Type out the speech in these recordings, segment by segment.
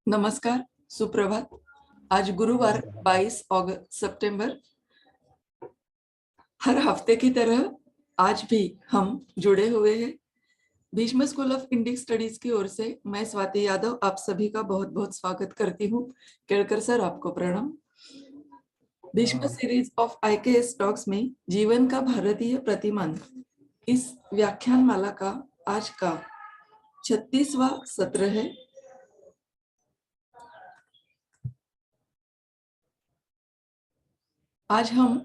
नमस्कार, सुप्रभात। आज गुरुवार 22 सितंबर। हर हफ्ते की तरह आज भी हम जुड़े हुए हैं। Bhishma school of Indic studies की ओर से मैं स्वाति यादव आप सभी का बहुत बहुत स्वागत करती हूँ। केळकर सर, आपको प्रणाम। Bhishma series of IKS talks में जीवन का भारतीय प्रतिमान, इस व्याख्यान माला का आज का 36वां सत्र है। आज हम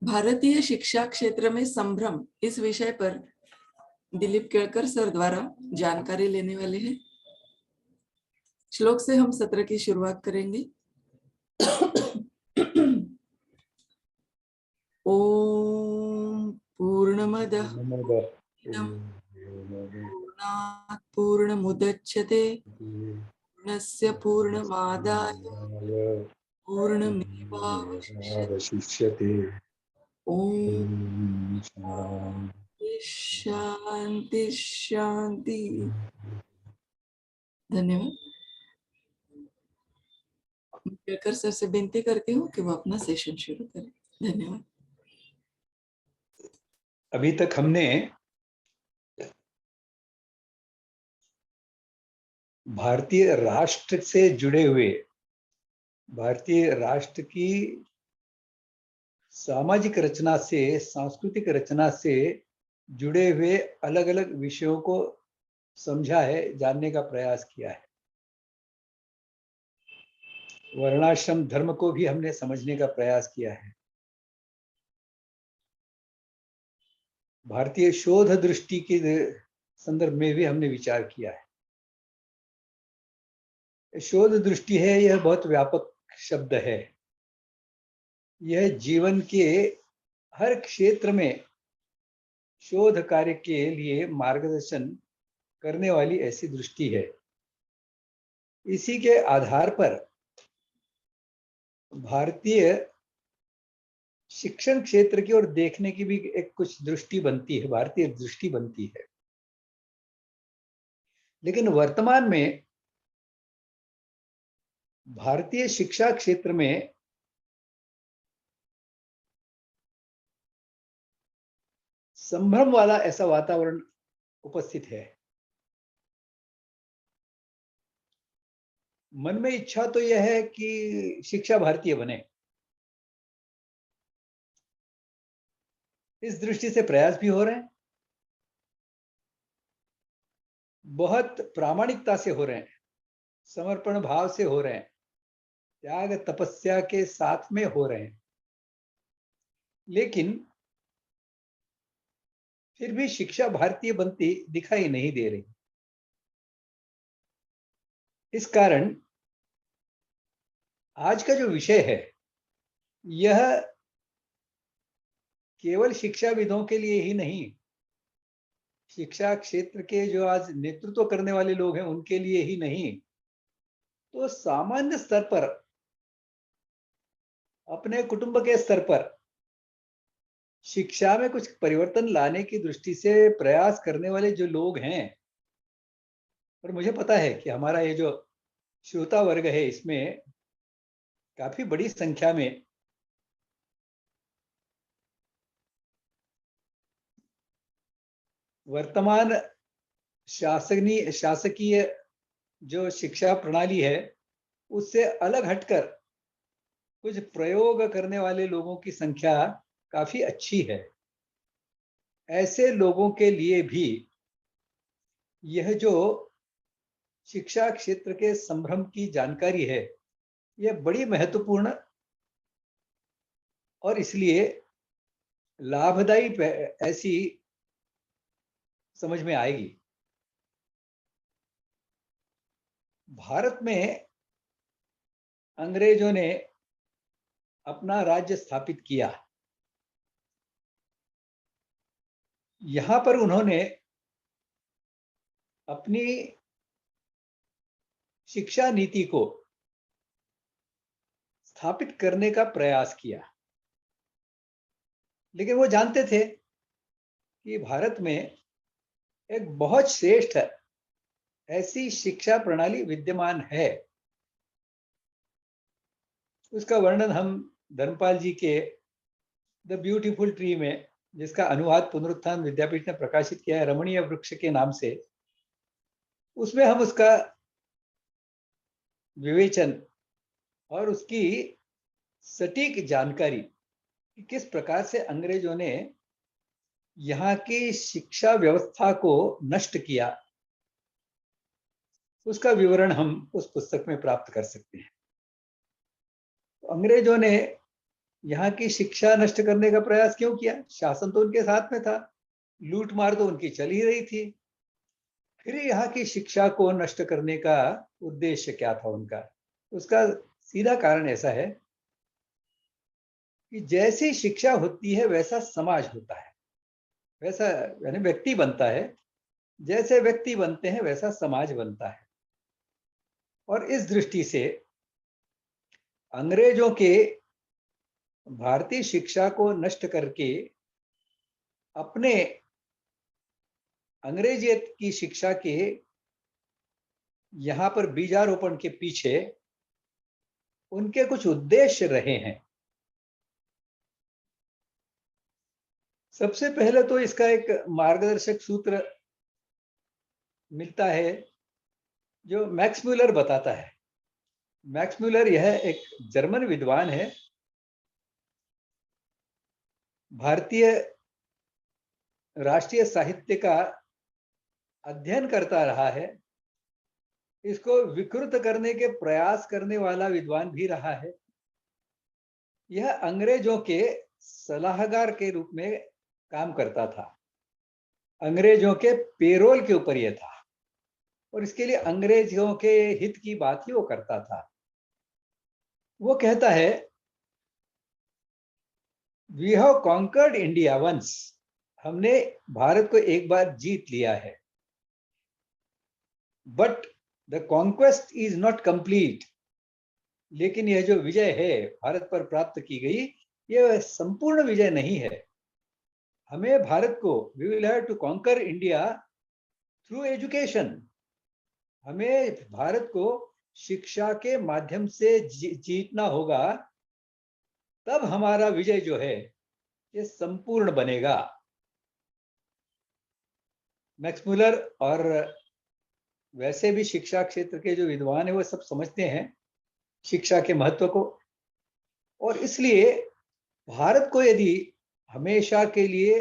भारतीय शिक्षा क्षेत्र में संभ्रम इस विषय पर दिलीप केळकर सर द्वारा जानकारी लेने वाले हैं। श्लोक से हम सत्र की शुरुआत करेंगे। ओम पूर्णमदः पूर्णात् पूर्णमुदच्यते पूर्णस्य पूर्णमादाय पूर्णमेवावशिष्यते। ओम शांति शांति। धन्यवाद। केळकर सर से विनती करती हूँ कि वो अपना सेशन शुरू करें। धन्यवाद। अभी तक हमने भारतीय राष्ट्र से जुड़े हुए, भारतीय राष्ट्र की सामाजिक रचना से, सांस्कृतिक रचना से जुड़े हुए अलग अलग विषयों को समझा है, जानने का प्रयास किया है। वर्णाश्रम धर्म को भी हमने समझने का प्रयास किया है। भारतीय शोध दृष्टि के संदर्भ में भी हमने विचार किया है। शोध दृष्टि है, यह बहुत व्यापक शब्द है। यह जीवन के हर क्षेत्र में शोध कार्य के लिए मार्गदर्शन करने वाली ऐसी दृष्टि है। इसी के आधार पर भारतीय शिक्षण क्षेत्र की ओर देखने की भी एक कुछ दृष्टि बनती है, भारतीय दृष्टि बनती है। लेकिन वर्तमान में भारतीय शिक्षा क्षेत्र में संभ्रम वाला ऐसा वातावरण उपस्थित है। मन में इच्छा तो यह है कि शिक्षा भारतीय बने। इस दृष्टि से प्रयास भी हो रहे हैं, बहुत प्रामाणिकता से हो रहे हैं, समर्पण भाव से हो रहे हैं, त्याग तपस्या के साथ में हो रहे हैं। लेकिन फिर भी शिक्षा भारतीय बनती दिखाई नहीं दे रही। इस कारण आज का जो विषय है, यह केवल शिक्षाविदों के लिए ही नहीं, शिक्षा क्षेत्र के जो आज नेतृत्व करने वाले लोग हैं उनके लिए ही नहीं, तो सामान्य स्तर पर, अपने कुटुंब के स्तर पर शिक्षा में कुछ परिवर्तन लाने की दृष्टि से प्रयास करने वाले जो लोग हैं, और मुझे पता है कि हमारा ये जो श्रोता वर्ग है, इसमें काफी बड़ी संख्या में वर्तमान शासकीय जो शिक्षा प्रणाली है उससे अलग हटकर कुछ प्रयोग करने वाले लोगों की संख्या काफी अच्छी है। ऐसे लोगों के लिए भी यह जो शिक्षा क्षेत्र के संभ्रम की जानकारी है, यह बड़ी महत्वपूर्ण और इसलिए लाभदायी ऐसी समझ में आएगी। भारत में अंग्रेजों ने अपना राज्य स्थापित किया। यहां पर उन्होंने अपनी शिक्षा नीति को स्थापित करने का प्रयास किया, लेकिन वो जानते थे कि भारत में एक बहुत श्रेष्ठ ऐसी शिक्षा प्रणाली विद्यमान है। उसका वर्णन हम धर्मपाल जी के द ब्यूटीफुल ट्री में, जिसका अनुवाद पुनरुत्थान विद्यापीठ ने प्रकाशित किया है रमणीय वृक्ष के नाम से, उसमें हम उसका विवेचन और उसकी सटीक जानकारी कि किस प्रकार से अंग्रेजों ने यहाँ की शिक्षा व्यवस्था को नष्ट किया, उसका विवरण हम उस पुस्तक में प्राप्त कर सकते हैं। तो अंग्रेजों ने यहाँ की शिक्षा नष्ट करने का प्रयास क्यों किया? शासन तो उनके साथ में था, लूट मार तो उनकी चल ही रही थी, फिर यहाँ की शिक्षा को नष्ट करने का उद्देश्य क्या था उनका? उसका सीधा कारण ऐसा है कि जैसी शिक्षा होती है वैसा समाज होता है, वैसा यानी व्यक्ति बनता है, जैसे व्यक्ति बनते हैं वैसा समाज बनता है। और इस दृष्टि से अंग्रेजों के भारतीय शिक्षा को नष्ट करके अपने अंग्रेजियत की शिक्षा के यहाँ पर बीजारोपण के पीछे उनके कुछ उद्देश्य रहे हैं। सबसे पहले तो इसका एक मार्गदर्शक सूत्र मिलता है जो मैक्स म्यूलर बताता है। मैक्स म्यूलर यह एक जर्मन विद्वान है, भारतीय राष्ट्रीय साहित्य का अध्ययन करता रहा है, इसको विकृत करने के प्रयास करने वाला विद्वान भी रहा है। यह अंग्रेजों के सलाहकार के रूप में काम करता था, अंग्रेजों के पेरोल के ऊपर यह था, और इसके लिए अंग्रेजों के हित की बात ही वो करता था। वो कहता है, we have conquered India once, हमने भारत को एक बार जीत लिया है, but the conquest is not complete, लेकिन यह जो विजय है भारत पर प्राप्त की गई, यह संपूर्ण विजय नहीं है। हमें भारत को, we will have to conquer India through education, हमें भारत को शिक्षा के माध्यम से जीतना होगा, तब हमारा विजय जो है ये संपूर्ण बनेगा। मैक्स म्यूलर और वैसे भी शिक्षा क्षेत्र के जो विद्वान है वो सब समझते हैं शिक्षा के महत्व को, और इसलिए भारत को यदि हमेशा के लिए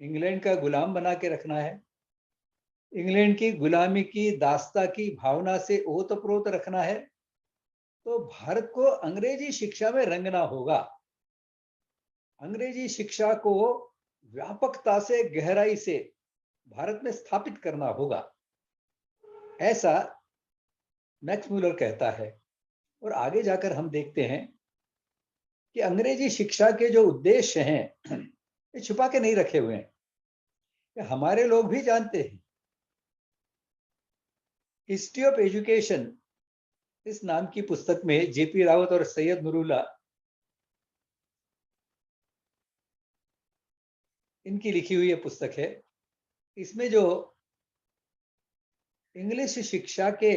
इंग्लैंड का गुलाम बना के रखना है, इंग्लैंड की गुलामी की दास्ता की भावना से ओतप्रोत रखना है, तो भारत को अंग्रेजी शिक्षा में रंगना होगा, अंग्रेजी शिक्षा को व्यापकता से, गहराई से भारत में स्थापित करना होगा, ऐसा मैक्स म्यूलर कहता है। और आगे जाकर हम देखते हैं कि अंग्रेजी शिक्षा के जो उद्देश्य हैं ये छुपा के नहीं रखे हुए हैं, हमारे लोग भी जानते हैं। हिस्ट्री ऑफ एजुकेशन इस नाम की पुस्तक में जेपी रावत और सैयद नूरुल्लाह इनकी लिखी हुई ये पुस्तक है। इसमें जो इंग्लिश शिक्षा के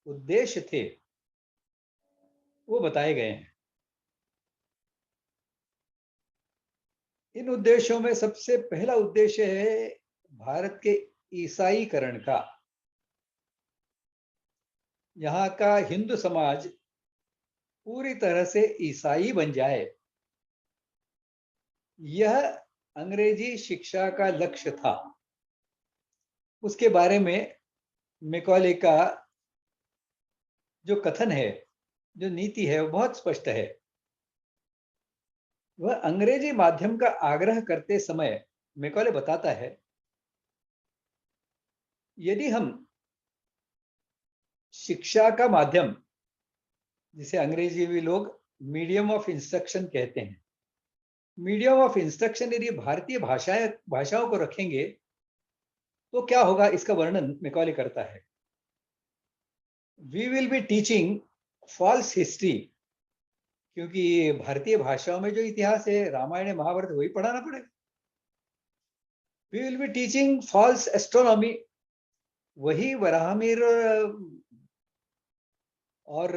उद्देश्य थे वो बताए गए हैं। इन उद्देश्यों में सबसे पहला उद्देश्य है भारत के ईसाईकरण का। यहाँ का हिंदू समाज पूरी तरह से ईसाई बन जाए, यह अंग्रेजी शिक्षा का लक्ष्य था। उसके बारे में मैकॉले का जो कथन है, जो नीति है, वो बहुत स्पष्ट है। वह अंग्रेजी माध्यम का आग्रह करते समय मैकॉले बताता है, यदि हम शिक्षा का माध्यम, जिसे अंग्रेजी में लोग मीडियम ऑफ इंस्ट्रक्शन कहते हैं, मीडियम ऑफ इंस्ट्रक्शन यदि भारतीय भाषाओं को रखेंगे तो क्या होगा, इसका वर्णन मैकॉले करता है। We will be teaching false history, क्योंकि भारतीय भाषाओं में जो इतिहास है, रामायण महाभारत, वही पढ़ाना पड़ेगा। We will be teaching false astronomy. वही वराहमिहिर और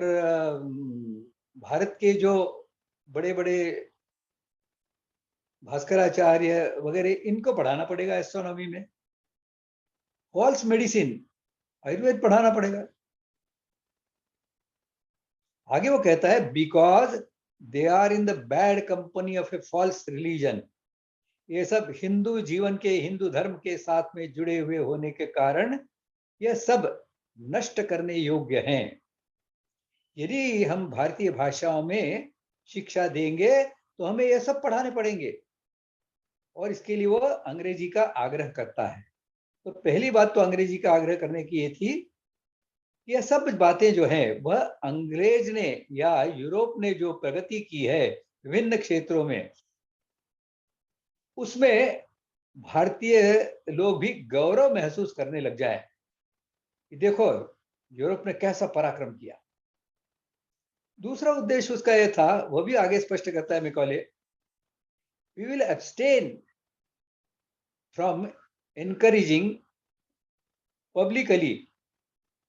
भारत के जो बड़े बड़े भास्कराचार्य वगैरह, इनको पढ़ाना पड़ेगा एस्ट्रोनॉमी में। फॉल्स मेडिसिन, आयुर्वेद पढ़ाना पड़ेगा। आगे वो कहता है because they are in the bad company of a false religion. ये सब हिंदू जीवन के, हिंदू धर्म के साथ में जुड़े हुए होने के कारण यह सब नष्ट करने योग्य हैं। यदि हम भारतीय भाषाओं में शिक्षा देंगे तो हमें यह सब पढ़ाने पड़ेंगे, और इसके लिए वो अंग्रेजी का आग्रह करता है। तो पहली बात तो अंग्रेजी का आग्रह करने की ये थी, यह सब बातें जो हैं वह अंग्रेज ने या यूरोप ने जो प्रगति की है विभिन्न क्षेत्रों में, उसमें भारतीय लोग भी गौरव महसूस करने लग जाए। देखो यूरोप ने कैसा पराक्रम किया। दूसरा उद्देश्य उसका यह था, वह भी आगे स्पष्ट करता है Macaulay, we will abstain from encouraging publicly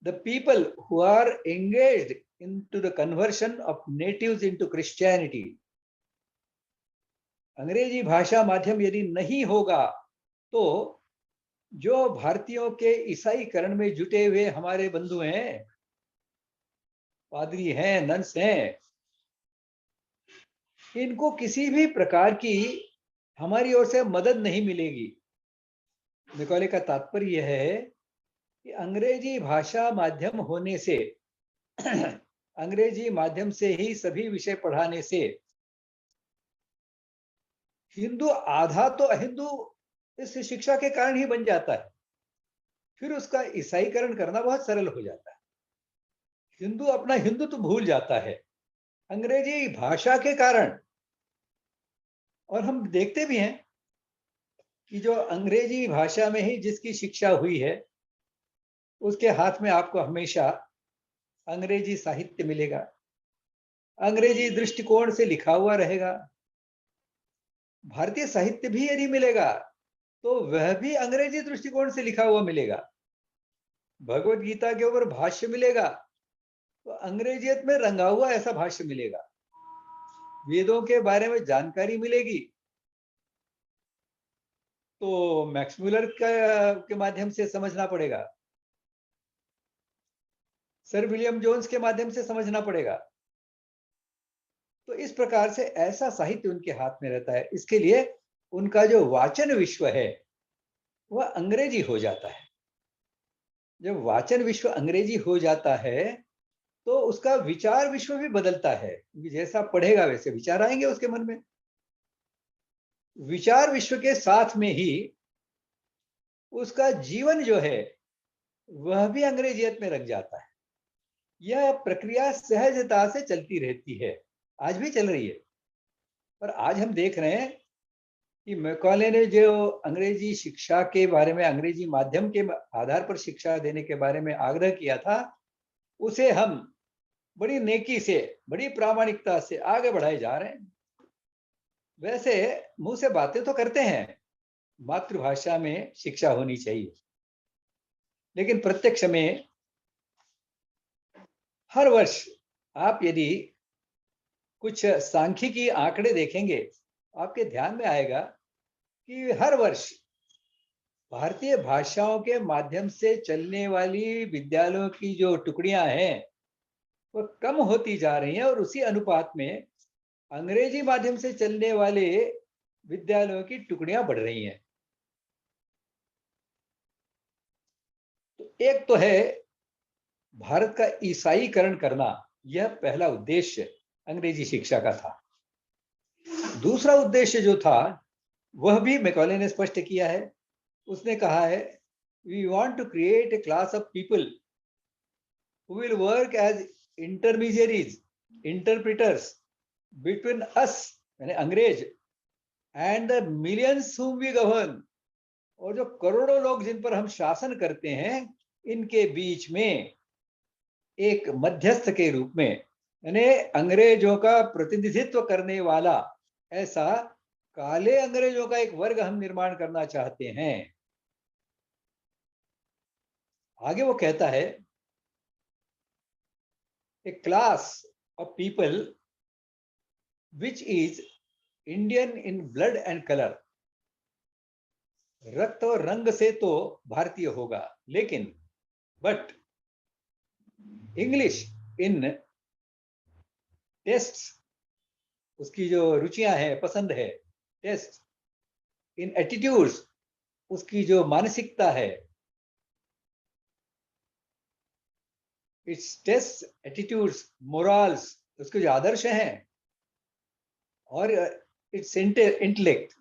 the people who are engaged into the conversion of natives into Christianity। अंग्रेजी भाषा माध्यम यदि नहीं होगा तो जो भारतीयों के ईसाईकरण में जुटे हुए हमारे बंधु हैं, पादरी हैं, नन्स हैं, इनको किसी भी प्रकार की हमारी ओर से मदद नहीं मिलेगी। मैकॉले का तात्पर्य यह है कि अंग्रेजी भाषा माध्यम होने से, अंग्रेजी माध्यम से ही सभी विषय पढ़ाने से हिंदू आधा तो अहिंदू इस शिक्षा के कारण ही बन जाता है, फिर उसका ईसाईकरण करना बहुत सरल हो जाता है। हिंदू अपना हिंदुत्व भूल जाता है अंग्रेजी भाषा के कारण। और हम देखते भी हैं कि जो अंग्रेजी भाषा में ही जिसकी शिक्षा हुई है उसके हाथ में आपको हमेशा अंग्रेजी साहित्य मिलेगा, अंग्रेजी दृष्टिकोण से लिखा हुआ रहेगा। भारतीय साहित्य भी यदि मिलेगा तो वह भी अंग्रेजी दृष्टिकोण से लिखा हुआ मिलेगा। भगवत गीता के ऊपर भाष्य मिलेगा तो अंग्रेजियत में रंगा हुआ ऐसा भाष्य मिलेगा। वेदों के बारे में जानकारी मिलेगी तो मैक्स मुलर के माध्यम से समझना पड़ेगा, सर विलियम जोन्स के माध्यम से समझना पड़ेगा। तो इस प्रकार से ऐसा साहित्य उनके हाथ में रहता है। इसके लिए उनका जो वाचन विश्व है वह अंग्रेजी हो जाता है। जब वाचन विश्व अंग्रेजी हो जाता है तो उसका विचार विश्व भी बदलता है, क्योंकि जैसा पढ़ेगा वैसे विचार आएंगे उसके मन में। विचार विश्व के साथ में ही उसका जीवन जो है वह भी अंग्रेजियत में रंग जाता है। यह प्रक्रिया सहजता से चलती रहती है, आज भी चल रही है। पर आज हम देख रहे हैं कि मैकॉले ने जो अंग्रेजी शिक्षा के बारे में, अंग्रेजी माध्यम के आधार पर शिक्षा देने के बारे में आग्रह किया था, उसे हम बड़ी नेकी से, बड़ी प्रामाणिकता से आगे बढ़ाए जा रहे हैं। वैसे मुंह से बातें तो करते हैं, मातृभाषा में शिक्षा होनी चाहिए, लेकिन प्रत्यक्ष में हर वर्ष आप यदि कुछ सांख्यिकी आंकड़े देखेंगे आपके ध्यान में आएगा कि हर वर्ष भारतीय भाषाओं के माध्यम से चलने वाली विद्यालयों की जो टुकड़ियां हैं वो कम होती जा रही हैं, और उसी अनुपात में अंग्रेजी माध्यम से चलने वाले विद्यालयों की टुकड़ियां बढ़ रही हैं। तो एक तो है भारत का ईसाईकरण करना, यह पहला उद्देश्य अंग्रेजी शिक्षा का था। दूसरा उद्देश्य जो था वह भी मैकॉले ने स्पष्ट किया है। उसने कहा है we want to create a class of people who will work as intermediaries, interpreters between us यानी अंग्रेज and the millions whom we govern। और जो करोड़ों लोग जिन पर हम शासन करते हैं इनके बीच में एक मध्यस्थ के रूप में, यानी अंग्रेजों का प्रतिनिधित्व करने वाला ऐसा काले अंग्रेजों का एक वर्ग हम निर्माण करना चाहते हैं। आगे वो कहता है, a class of people which is Indian in blood and colour. रक्त और रंग से तो भारतीय होगा, लेकिन बट इंग्लिश इन टेस्ट, उसकी जो रुचियां हैं, पसंद है, टेस्ट इन एटीट्यूड्स, उसकी जो मानसिकता है, इट्स टेस्ट एटीट्यूड्स मोरल्स, उसके जो आदर्श हैं, और इट्स इंटेलेक्ट,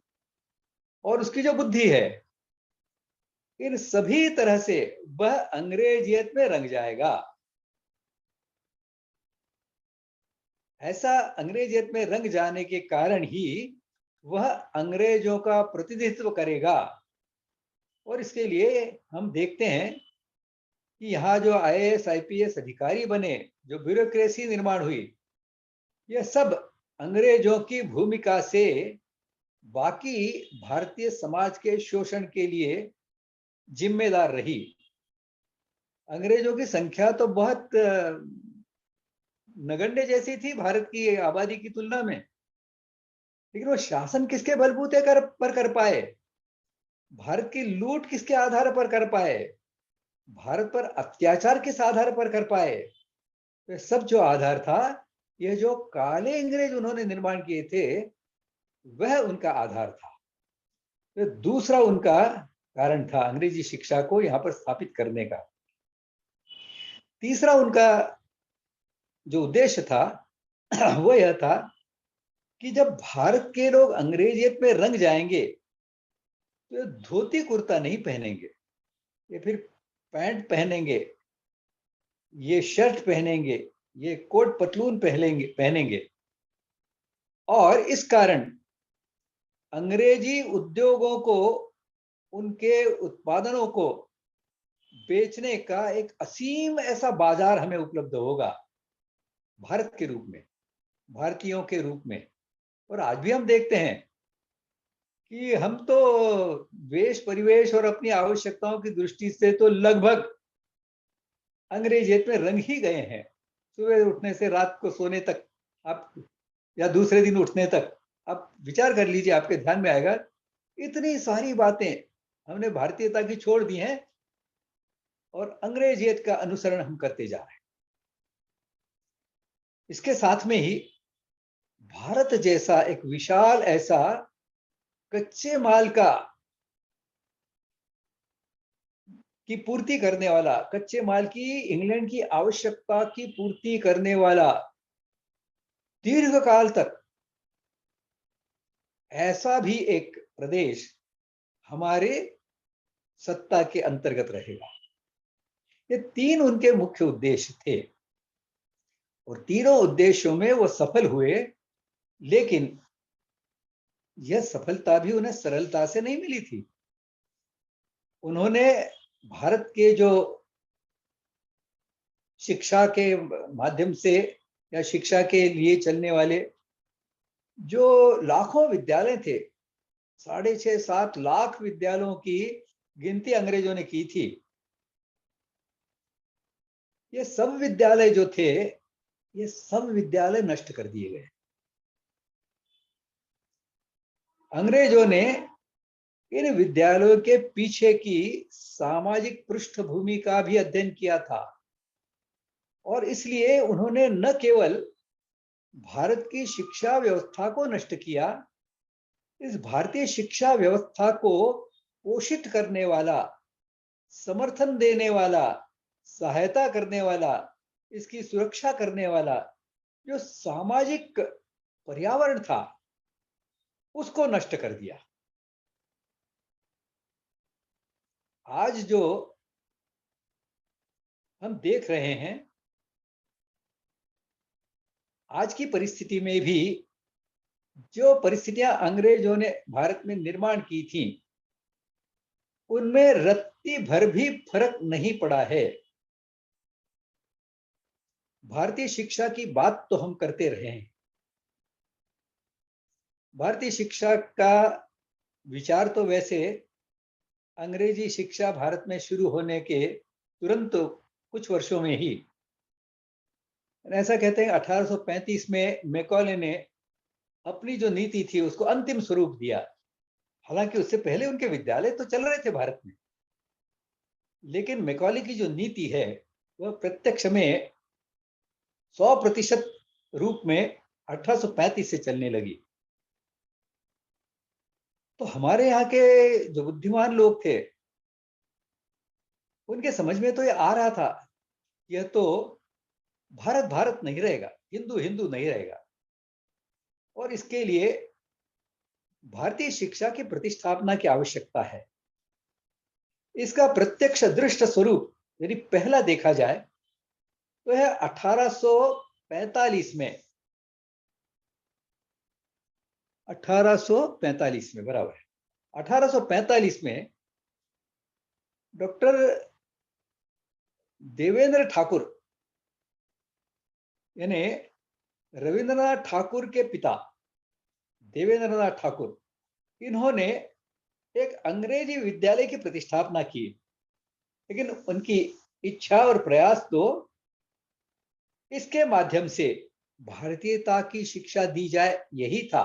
और उसकी जो बुद्धि है, इन सभी तरह से वह अंग्रेजियत में रंग जाएगा। ऐसा अंग्रेजियत में रंग जाने के कारण ही वह अंग्रेजों का प्रतिनिधित्व करेगा। और इसके लिए हम देखते हैं कि यहाँ जो आईएएस आईपीएस अधिकारी बने, जो ब्यूरोक्रेसी निर्माण हुई, यह सब अंग्रेजों की भूमिका से बाकी भारतीय समाज के शोषण के लिए जिम्मेदार रही। अंग्रेजों की संख्या तो बहुत नगण्य जैसी थी भारत की आबादी की तुलना में, लेकिन वो शासन किसके बलबूते कर पाए, भारत की लूट किसके आधार पर कर पाए, भारत पर अत्याचार किस आधार पर कर पाए, तो सब जो आधार था, यह जो काले अंग्रेज उन्होंने निर्माण किए थे, वह उनका आधार था। तो दूसरा उनका कारण था अंग्रेजी शिक्षा को यहां पर स्थापित करने का। तीसरा उनका जो उद्देश्य था वो यह था कि जब भारत के लोग अंग्रेजियत में रंग जाएंगे तो धोती कुर्ता नहीं पहनेंगे, ये फिर पैंट पहनेंगे, ये शर्ट पहनेंगे, ये कोट पतलून पहनेंगे। और इस कारण अंग्रेजी उद्योगों को, उनके उत्पादनों को बेचने का एक असीम ऐसा बाजार हमें उपलब्ध होगा, भारत के रूप में, भारतीयों के रूप में। और आज भी हम देखते हैं कि हम तो वेश परिवेश और अपनी आवश्यकताओं की दृष्टि से तो लगभग अंग्रेजियत में रंग ही गए हैं। सुबह उठने से रात को सोने तक, आप या दूसरे दिन उठने तक, आप विचार कर लीजिए, आपके ध्यान में आएगा, इतनी सारी बातें हमने भारतीयता की छोड़ दी हैं और अंग्रेजियत का अनुसरण हम करते जा रहे हैं। इसके साथ में ही भारत जैसा एक विशाल ऐसा कच्चे माल की पूर्ति करने वाला, कच्चे माल की इंग्लैंड की आवश्यकता की पूर्ति करने वाला, दीर्घ काल तक ऐसा भी एक प्रदेश हमारे सत्ता के अंतर्गत रहेगा। ये तीन उनके मुख्य उद्देश्य थे और तीनों उद्देश्यों में वो सफल हुए, लेकिन यह सफलता भी उन्हें सरलता से नहीं मिली थी। उन्होंने भारत के जो शिक्षा के माध्यम से या शिक्षा के लिए चलने वाले जो लाखों विद्यालय थे, 6.5-7 लाख विद्यालयों की गिनती अंग्रेजों ने की थी। ये सब विद्यालय जो थे, ये सब विद्यालय नष्ट कर दिए गए। अंग्रेजों ने इन विद्यालयों के पीछे की सामाजिक पृष्ठभूमि का भी अध्ययन किया था और इसलिए उन्होंने न केवल भारत की शिक्षा व्यवस्था को नष्ट किया, इस भारतीय शिक्षा व्यवस्था को पोषित करने वाला, समर्थन देने वाला, सहायता करने वाला, इसकी सुरक्षा करने वाला जो सामाजिक पर्यावरण था, उसको नष्ट कर दिया। आज जो हम देख रहे हैं, आज की परिस्थिति में भी जो परिस्थितियां अंग्रेजों ने भारत में निर्माण की थी, उनमें रत्ती भर भी फर्क नहीं पड़ा है। भारतीय शिक्षा की बात तो हम करते रहे हैं, भारतीय शिक्षा का विचार तो वैसे अंग्रेजी शिक्षा भारत में शुरू होने के तुरंत कुछ वर्षों में ही, ऐसा कहते हैं 1835 में मैकॉले ने अपनी जो नीति थी उसको अंतिम स्वरूप दिया। हालांकि उससे पहले उनके विद्यालय तो चल रहे थे भारत में, लेकिन मैकॉले की जो नीति है वह प्रत्यक्ष में 100% रूप में 1835 से चलने लगी। तो हमारे यहाँ के जो बुद्धिमान लोग थे उनके समझ में तो ये आ रहा था, यह तो भारत भारत नहीं रहेगा, हिंदू हिंदू नहीं रहेगा, और इसके लिए भारतीय शिक्षा की प्रतिष्ठापना की आवश्यकता है। इसका प्रत्यक्ष दृष्ट स्वरूप यदि पहला देखा जाए तो है 1845 में, 1845 में बराबर है। 1845 में डॉक्टर देवेंद्र ठाकुर यानी रविंद्रनाथ ठाकुर के पिता देवेंद्रनाथ ठाकुर, इन्होंने एक अंग्रेजी विद्यालय की प्रतिष्ठापना की। लेकिन उनकी इच्छा और प्रयास तो इसके माध्यम से भारतीयता की शिक्षा दी जाए यही था।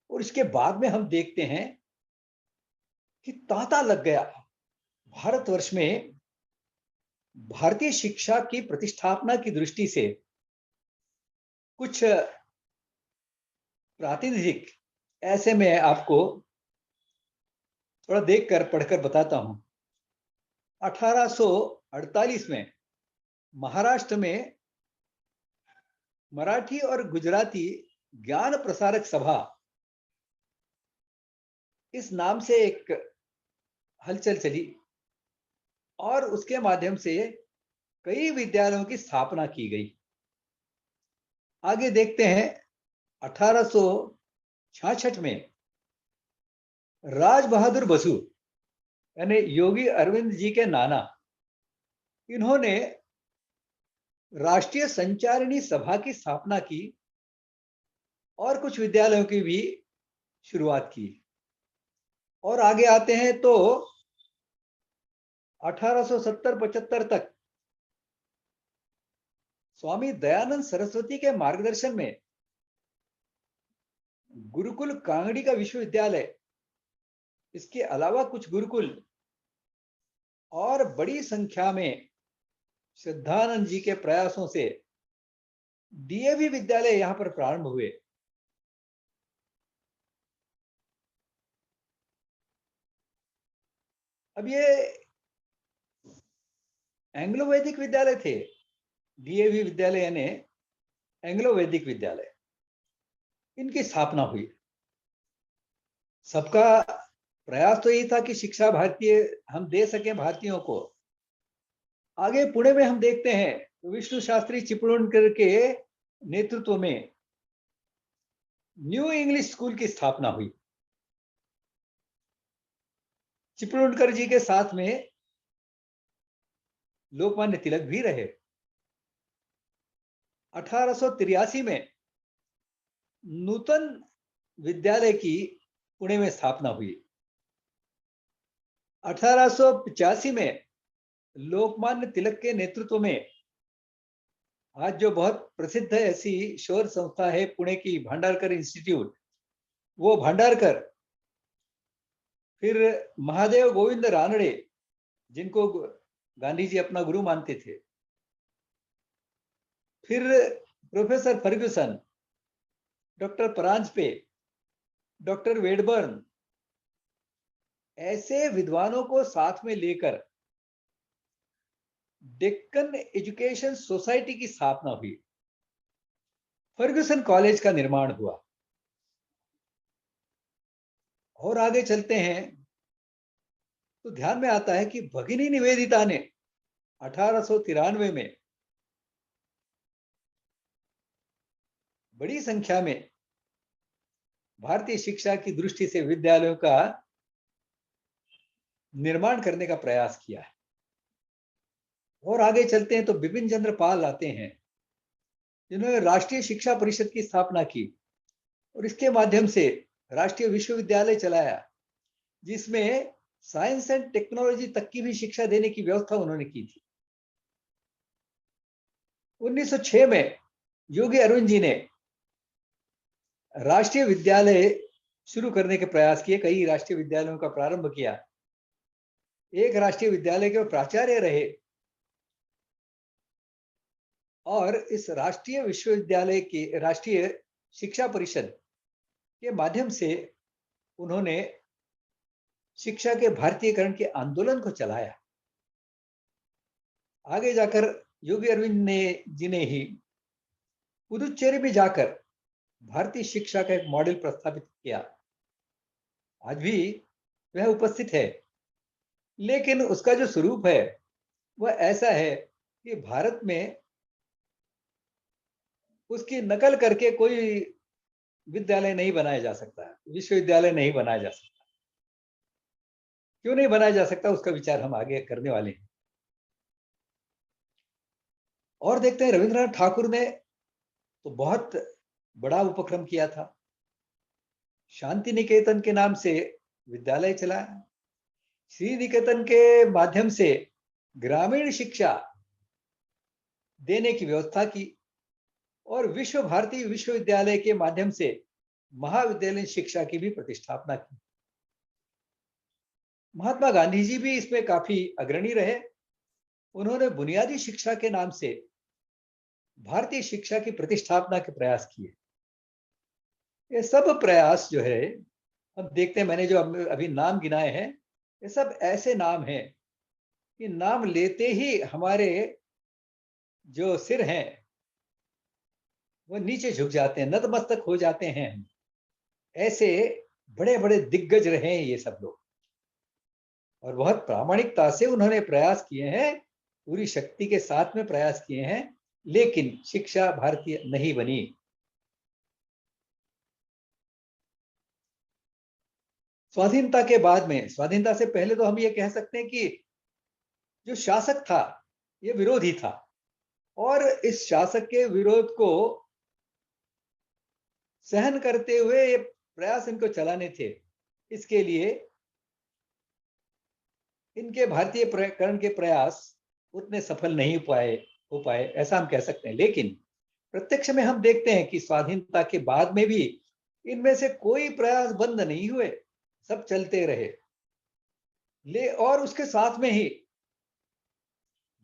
और इसके बाद में हम देखते हैं कि तांता लग गया भारतवर्ष में भारतीय शिक्षा की प्रतिष्ठापना की दृष्टि से कुछ प्रातिनिधिक। ऐसे में आपको थोड़ा देखकर पढ़कर बताता हूं। 1848 में महाराष्ट्र में मराठी और गुजराती ज्ञान प्रसारक सभा इस नाम से एक हलचल चली और उसके माध्यम से कई विद्यालयों की स्थापना की गई। आगे देखते हैं 1866 में राज बहादुर बसु यानी योगी अरविंद जी के नाना, इन्होंने राष्ट्रीय संचारिणी सभा की स्थापना की और कुछ विद्यालयों की भी शुरुआत की। और आगे आते हैं तो 1870-75 तक स्वामी दयानंद सरस्वती के मार्गदर्शन में गुरुकुल कांगड़ी का विश्वविद्यालय, इसके अलावा कुछ गुरुकुल और बड़ी संख्या में श्रद्धानंद जी के प्रयासों से डीएवी विद्यालय यहां पर प्रारंभ हुए। अब ये एंग्लो वैदिक विद्यालय थे, डीएवी विद्यालय यानी एंग्लो वैदिक विद्यालय, इनकी स्थापना हुई। सबका प्रयास तो यही था कि शिक्षा भारतीय हम दे सकें भारतीयों को। आगे पुणे में हम देखते हैं विष्णु शास्त्री चिपळूणकर के नेतृत्व में न्यू इंग्लिश स्कूल की स्थापना हुई। चिपळूणकर जी के साथ में लोकमान्य तिलक भी रहे। 1883 में नूतन विद्यालय की पुणे में स्थापना हुई। 1885 में लोकमान्य तिलक के नेतृत्व में आज जो बहुत प्रसिद्ध ऐसी शोध संस्था है पुणे की भांडारकर इंस्टीट्यूट, वो भांडारकर, फिर महादेव गोविंद रानड़े जिनको गांधी जी अपना गुरु मानते थे, फिर professor Fergusson, doctor Paranjpe, doctor Wedderburn, ऐसे विद्वानों को साथ में लेकर डेक्कन एजुकेशन सोसाइटी की स्थापना हुई। फर्ग्यूसन कॉलेज का निर्माण हुआ। और आगे चलते हैं तो ध्यान में आता है कि भगिनी निवेदिता ने 1893 में बड़ी संख्या में भारतीय शिक्षा की दृष्टि से विद्यालयों का निर्माण करने का प्रयास किया है। और आगे चलते हैं तो बिपिन चंद्र पाल आते हैं जिन्होंने राष्ट्रीय शिक्षा परिषद की स्थापना की। और इसके माध्यम से राष्ट्रीय विश्वविद्यालय चलाया, जिसमें साइंस एंड टेक्नोलॉजी तक की भी शिक्षा देने की व्यवस्था उन्होंने की थी। 1906 में योगी अरविंद जी ने राष्ट्रीय विद्यालय शुरू करने के प्रयास किए, कई राष्ट्रीय विद्यालयों का प्रारंभ किया। एक राष्ट्रीय विद्यालय के प्राचार्य रहे और इस राष्ट्रीय विश्वविद्यालय की राष्ट्रीय शिक्षा परिषद के माध्यम से उन्होंने शिक्षा के भारतीयकरण के आंदोलन को चलाया। आगे जाकर योगी अरविंद जी ने ही पुदुचेरी में जाकर भारतीय शिक्षा का एक मॉडल प्रस्तावित किया। आज भी वह उपस्थित है, लेकिन उसका जो स्वरूप है वह ऐसा है कि भारत में उसकी नकल करके कोई विद्यालय नहीं बनाया जा सकता, विश्वविद्यालय नहीं बनाया जा सकता। क्यों नहीं बनाया जा सकता, उसका विचार हम आगे करने वाले हैं। और देखते हैं, रविंद्रनाथ ठाकुर ने तो बहुत बड़ा उपक्रम किया था। शांति निकेतन के नाम से विद्यालय चलाया। श्री निकेतन के माध्यम से ग्रामीण शिक्षा देने की व्यवस्था की और विश्व भारती विश्वविद्यालय के माध्यम से महाविद्यालयीन शिक्षा की भी प्रतिष्ठापना की। महात्मा गांधी जी भी इसमें काफी अग्रणी रहे। उन्होंने बुनियादी शिक्षा के नाम से भारतीय शिक्षा की प्रतिष्ठापना के प्रयास किए। ये सब प्रयास जो है, हम देखते हैं, मैंने जो अभी नाम गिनाए हैं, ये सब ऐसे नाम हैं कि नाम लेते ही हमारे जो सिर हैं वो नीचे झुक जाते हैं, नतमस्तक हो जाते हैं। ऐसे बड़े बड़े दिग्गज रहे हैं ये सब लोग, और बहुत प्रामाणिकता से उन्होंने प्रयास किए हैं, पूरी शक्ति के साथ में प्रयास किए हैं, लेकिन शिक्षा भारतीय नहीं बनी। स्वाधीनता के बाद में, स्वाधीनता से पहले तो हम ये कह सकते हैं कि जो शासक था ये विरोधी था, और इस शासक के विरोध को सहन करते हुए ये प्रयास इनको चलाने थे। इसके लिए इनके भारतीयकरण के प्रयास उतने सफल नहीं हो पाए, ऐसा हम कह सकते हैं। लेकिन प्रत्यक्ष में हम देखते हैं कि स्वाधीनता के बाद में भी इनमें से कोई प्रयास बंद नहीं हुए, सब चलते रहे। और उसके साथ में ही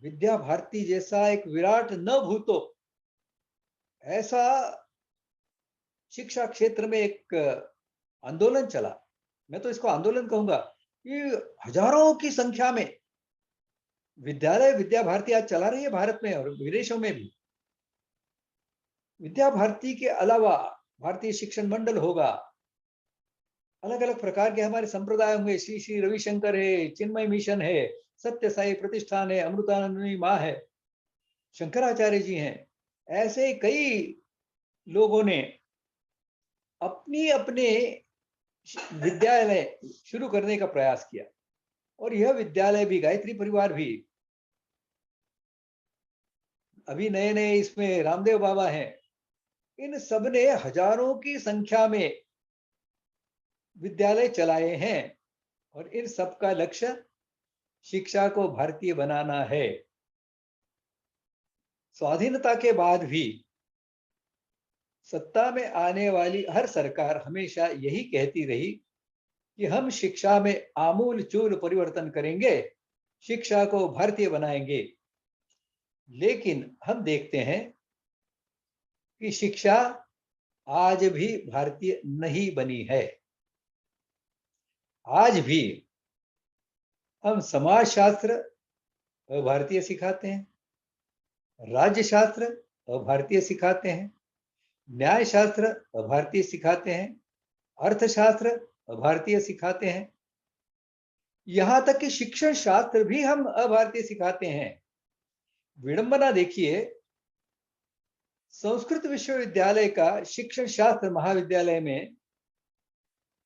विद्या भारती जैसा एक विराट न भूतो ऐसा शिक्षा क्षेत्र में एक आंदोलन चला। मैं तो इसको आंदोलन कहूंगा कि हजारों की संख्या में विद्यालय विद्या भारती आज चला रही है भारत में और विदेशों में भी। विद्या भारती के अलावा भारतीय शिक्षण मंडल होगा, अलग अलग प्रकार के हमारे संप्रदाय होंगे, श्री श्री रविशंकर है, चिन्मय मिशन है, सत्य साई प्रतिष्ठान है, अमृतानंदनी माँ है, शंकराचार्य जी हैं। ऐसे कई लोगों ने अपनी अपने विद्यालय शुरू करने का प्रयास किया, और यह विद्यालय भी, गायत्री परिवार भी, अभी नए नए इसमें रामदेव बाबा हैं, इन सब ने हजारों की संख्या में विद्यालय चलाए हैं, और इन सब का लक्ष्य शिक्षा को भारतीय बनाना है। स्वाधीनता के बाद भी सत्ता में आने वाली हर सरकार हमेशा यही कहती रही कि हम शिक्षा में आमूल चूल परिवर्तन करेंगे, शिक्षा को भारतीय बनाएंगे। लेकिन हम देखते हैं कि शिक्षा आज भी भारतीय नहीं बनी है। आज भी हम समाजशास्त्र भारतीय सिखाते हैं, राज्य शास्त्र भारतीय सिखाते हैं, न्याय शास्त्र भारतीय सिखाते हैं, अर्थशास्त्र भारतीय सिखाते हैं, यहां तक कि शिक्षण शास्त्र भी हम अभारतीय सिखाते हैं। विडंबना देखिए, संस्कृत विश्वविद्यालय का शिक्षण शास्त्र महाविद्यालय में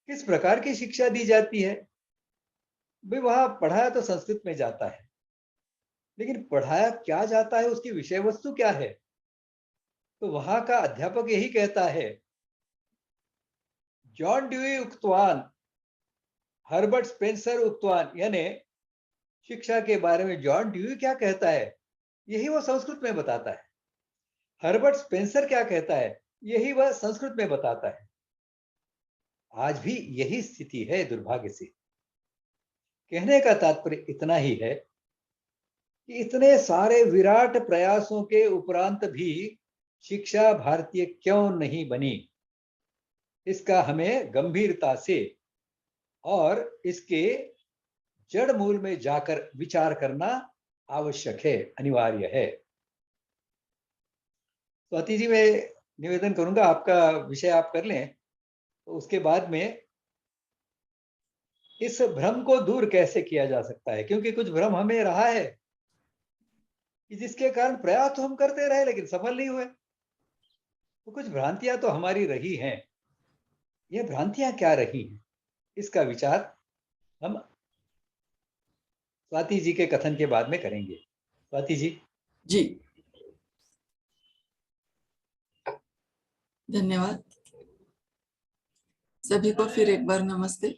किस प्रकार की शिक्षा दी जाती है। भाई वहां पढ़ाया तो संस्कृत में जाता है, लेकिन पढ़ाया क्या जाता है, उसकी विषय वस्तु क्या है। तो वहां का अध्यापक यही कहता है जॉन ड्यूई उक्तवान, हर्बर्ट स्पेंसर उक्तवान, यानी शिक्षा के बारे में जॉन ड्यूई क्या कहता है यही वो संस्कृत में बताता है। हर्बर्ट स्पेंसर क्या कहता है यही वह संस्कृत में बताता है। आज भी यही स्थिति है दुर्भाग्य से। कहने का तात्पर्य इतना ही है कि इतने सारे विराट प्रयासों के उपरांत भी शिक्षा भारतीय क्यों नहीं बनी, इसका हमें गंभीरता से और इसके जड़ मूल में जाकर विचार करना आवश्यक है, अनिवार्य है। स्वाति जी, मैं निवेदन करूंगा, आपका विषय आप कर लें, तो उसके बाद में इस भ्रम को दूर कैसे किया जा सकता है, क्योंकि कुछ भ्रम हमें रहा है कि जिसके कारण प्रयास तो हम करते रहे लेकिन सफल नहीं हुए। तो कुछ भ्रांतियां तो हमारी रही हैं। ये भ्रांतियां क्या रही हैं, इसका विचार हम स्वाति जी के कथन के बाद में करेंगे। स्वाति जी। जी, धन्यवाद। सभी को फिर एक बार नमस्ते।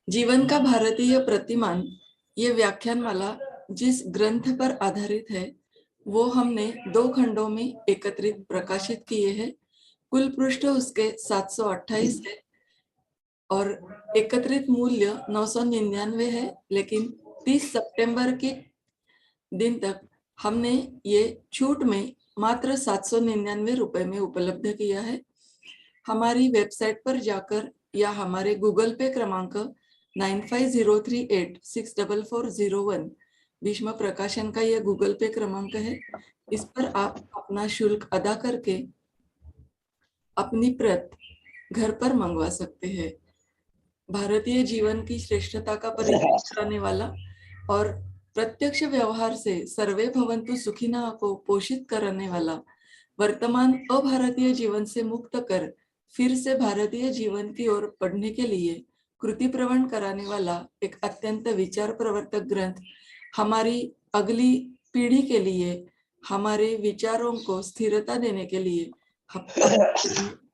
जीवन का भारतीय प्रतिमान, ये व्याख्यानमाला जिस ग्रंथ पर आधारित है वो हमने 2 खंडों में एकत्रित प्रकाशित किए हैं। कुल पृष्ठ उसके 728 है और एकत्रित मूल्य 999 है, लेकिन 30 सितंबर के दिन तक हमने ये छूट में मात्र 799 रुपए में उपलब्ध किया है। हमारी वेबसाइट पर जाकर या हमारे गूगल पे क्रमांक 9503864401 भीष्म प्रकाशन का यह गूगल पे क्रमांक है, इस पर आप अपना शुल्क अदा करके अपनी प्रत घर पर मंगवा सकते हैं। भारतीय जीवन की श्रेष्ठता का परिचय कराने वाला और प्रत्यक्ष व्यवहार से सर्वे भवन्तु सुखिनः को पोषित करने वाला, वर्तमान अभारतीय जीवन से मुक्त कर फिर से भारतीय जीवन की ओर पढ़ने के लिए कृति प्रवण कराने वाला एक अत्यंत विचार प्रवर्तक ग्रंथ हमारी अगली पीढ़ी के लिए, हमारे विचारों को स्थिरता देने के लिए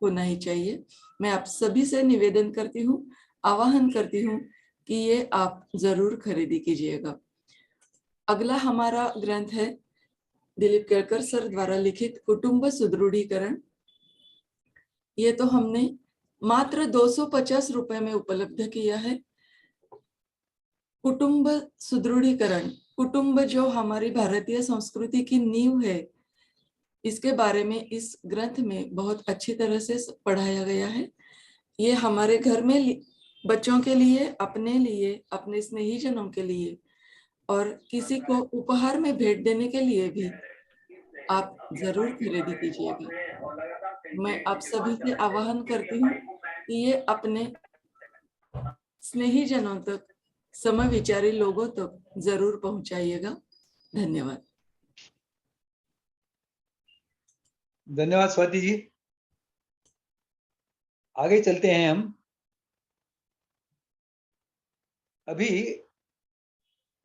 होना ही चाहिए। मैं आप सभी से निवेदन करती हूँ, आवाहन करती हूँ कि ये आप जरूर खरीदी कीजिएगा। अगला हमारा ग्रंथ है दिलीप केळकर सर द्वारा लिखित कुटुंब सुदृढ़ीकरण। ये तो हमने मात्र 250 रुपए में उपलब्ध किया है। कुटुंब सुदृढ़ीकरण, कुटुंब जो हमारी भारतीय संस्कृति की नींव है, इसके बारे में इस ग्रंथ में बहुत अच्छी तरह से पढ़ाया गया है। ये हमारे घर में बच्चों के लिए, अपने स्नेहीजनों के लिए और किसी को उपहार में भेंट देने के लिए भी आप जरूर खरीदी कीजिएगा। मैं आप सभी से आह्वान करती हूँ कि ये अपने स्नेहीजनों तक, समविचारी लोगों तक जरूर पहुंचाइएगा। धन्यवाद। धन्यवाद स्वाति जी। आगे चलते हैं हम। अभी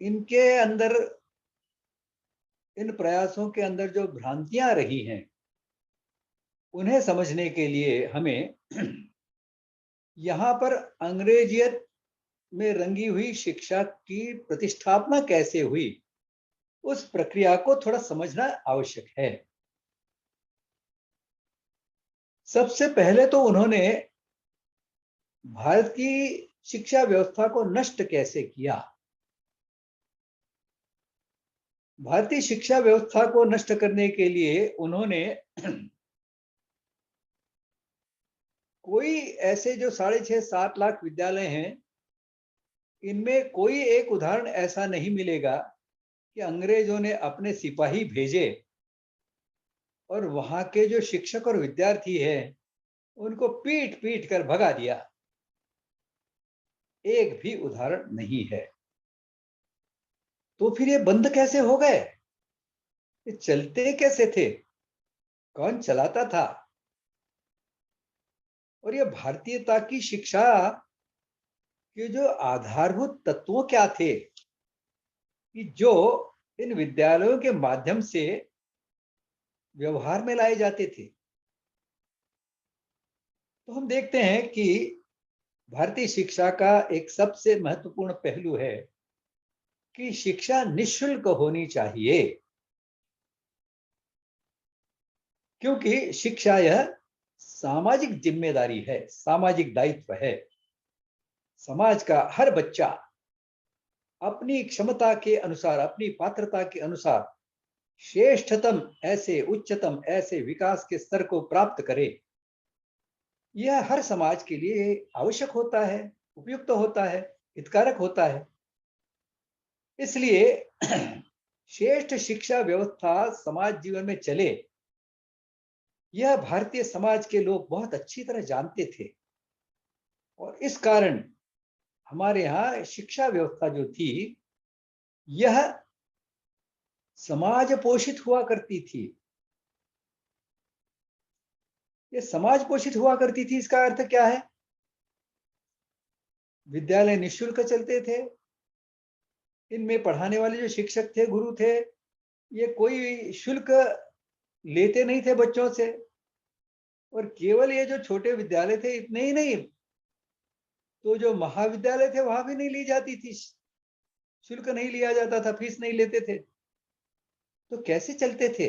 इनके अंदर, इन प्रयासों के अंदर जो भ्रांतियां रही हैं उन्हें समझने के लिए हमें यहाँ पर अंग्रेजियत में रंगी हुई शिक्षा की प्रतिष्ठापना कैसे हुई, उस प्रक्रिया को थोड़ा समझना आवश्यक है। सबसे पहले तो उन्होंने भारत की शिक्षा व्यवस्था को नष्ट कैसे किया। भारतीय शिक्षा व्यवस्था को नष्ट करने के लिए उन्होंने कोई ऐसे जो 6.5-7 लाख विद्यालय हैं, इनमें कोई एक उदाहरण ऐसा नहीं मिलेगा कि अंग्रेजों ने अपने सिपाही भेजे और वहां के जो शिक्षक और विद्यार्थी हैं उनको पीट पीट कर भगा दिया। एक भी उदाहरण नहीं है। तो फिर ये बंद कैसे हो गए, ये चलते कैसे थे, कौन चलाता था? और ये भारतीयता की शिक्षा के जो आधारभूत तत्व क्या थे कि जो इन विद्यालयों के माध्यम से व्यवहार में लाए जाते थे। तो हम देखते हैं कि भारतीय शिक्षा का एक सबसे महत्वपूर्ण पहलू है कि शिक्षा निःशुल्क होनी चाहिए, क्योंकि शिक्षा यह सामाजिक जिम्मेदारी है, सामाजिक दायित्व है। समाज का हर बच्चा अपनी क्षमता के अनुसार, अपनी पात्रता के अनुसार श्रेष्ठतम ऐसे, उच्चतम ऐसे विकास के स्तर को प्राप्त करे, यह हर समाज के लिए आवश्यक होता है, उपयुक्त होता है, हितकारक होता है। इसलिए श्रेष्ठ शिक्षा व्यवस्था समाज जीवन में चले, यह भारतीय समाज के लोग बहुत अच्छी तरह जानते थे। और इस कारण हमारे यहाँ शिक्षा व्यवस्था जो थी, यह समाज पोषित हुआ करती थी। ये समाज पोषित हुआ करती थी, इसका अर्थ क्या है? विद्यालय निःशुल्क चलते थे, इनमें पढ़ाने वाले जो शिक्षक थे, गुरु थे, ये कोई शुल्क लेते नहीं थे बच्चों से। और केवल ये जो छोटे विद्यालय थे इतने ही नहीं, तो जो महाविद्यालय थे वहां भी नहीं ली जाती थी, शुल्क नहीं लिया जाता था, फीस नहीं लेते थे। तो कैसे चलते थे?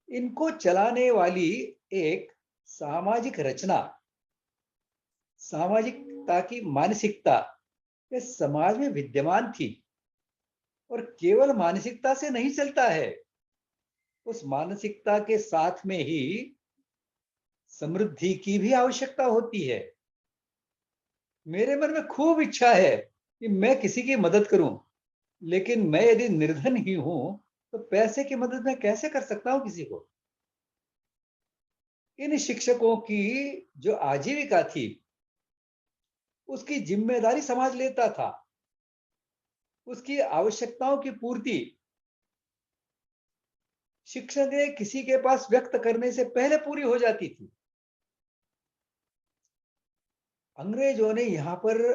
इनको चलाने वाली एक सामाजिक रचना, सामाजिकता की मानसिकता ये समाज में विद्यमान थी। और केवल मानसिकता से नहीं चलता है, उस मानसिकता के साथ में ही समृद्धि की भी आवश्यकता होती है। मेरे मन में खूब इच्छा है कि मैं किसी की मदद करूं, लेकिन मैं यदि निर्धन ही हूं तो पैसे की मदद मैं कैसे कर सकता हूं किसी को? इन शिक्षकों की जो आजीविका थी, उसकी जिम्मेदारी समाज लेता था। उसकी आवश्यकताओं की पूर्ति शिक्षक ने किसी के पास व्यक्त करने से पहले पूरी हो जाती थी। अंग्रेजों ने यहाँ पर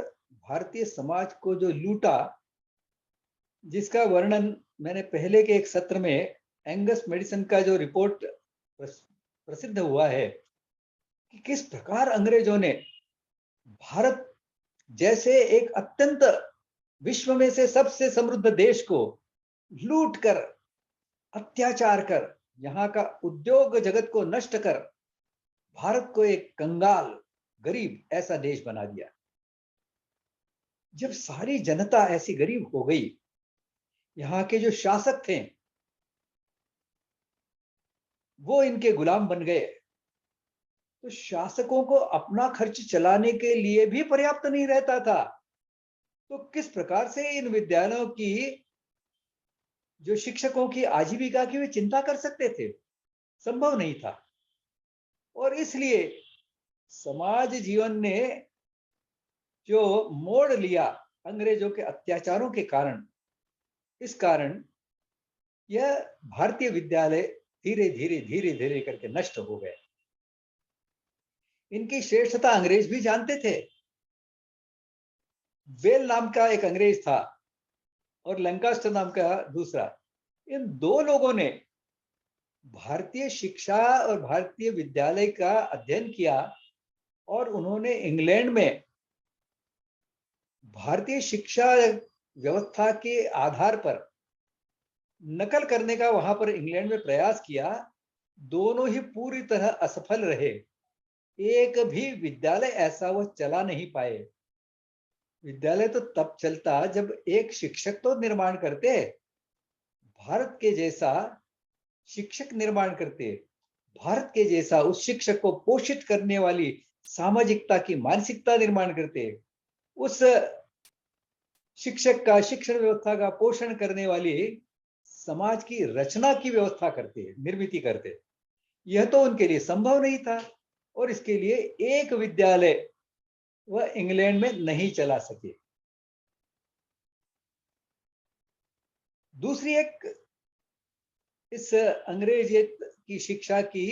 भारतीय समाज को जो लूटा, जिसका वर्णन मैंने पहले के एक सत्र में एंगस मेडिसन का जो रिपोर्ट प्रसिद्ध हुआ है कि किस प्रकार अंग्रेजों ने भारत जैसे एक अत्यंत विश्व में से सबसे समृद्ध देश को लूट कर, अत्याचार कर, यहाँ का उद्योग जगत को नष्ट कर भारत को एक कंगाल, गरीब ऐसा देश बना दिया। जब सारी जनता ऐसी गरीब हो गई, यहाँ के जो शासक थे वो इनके गुलाम बन गए, तो शासकों को अपना खर्च चलाने के लिए भी पर्याप्त नहीं रहता था। तो किस प्रकार से इन विद्यालयों की, जो शिक्षकों की आजीविका की वे चिंता कर सकते थे? संभव नहीं था। और इसलिए समाज जीवन ने जो मोड़ लिया अंग्रेजों के अत्याचारों के कारण, इस कारण यह भारतीय विद्यालय धीरे धीरे धीरे धीरे करके नष्ट हो गए। इनकी श्रेष्ठता अंग्रेज भी जानते थे। वेल नाम का एक अंग्रेज था और लंकास्टर नाम का दूसरा। इन दो लोगों ने भारतीय शिक्षा और भारतीय विद्यालय का अध्ययन किया और उन्होंने इंग्लैंड में भारतीय शिक्षा व्यवस्था के आधार पर नकल करने का वहां पर इंग्लैंड में प्रयास किया। दोनों ही पूरी तरह असफल रहे। एक भी विद्यालय ऐसा वो चला नहीं पाए। विद्यालय तो तब चलता जब एक शिक्षक तो निर्माण करते, भारत के जैसा शिक्षक निर्माण करते, भारत के जैसा उस शिक्षक को पोषित करने वाली सामाजिकता की मानसिकता निर्माण करते, उस शिक्षक का, शिक्षण व्यवस्था का पोषण करने वाली समाज की रचना की व्यवस्था करते, निर्मिति करते। यह तो उनके लिए संभव नहीं था और इसके लिए एक विद्यालय वह इंग्लैंड में नहीं चला सके। दूसरी एक इस अंग्रेज की शिक्षा की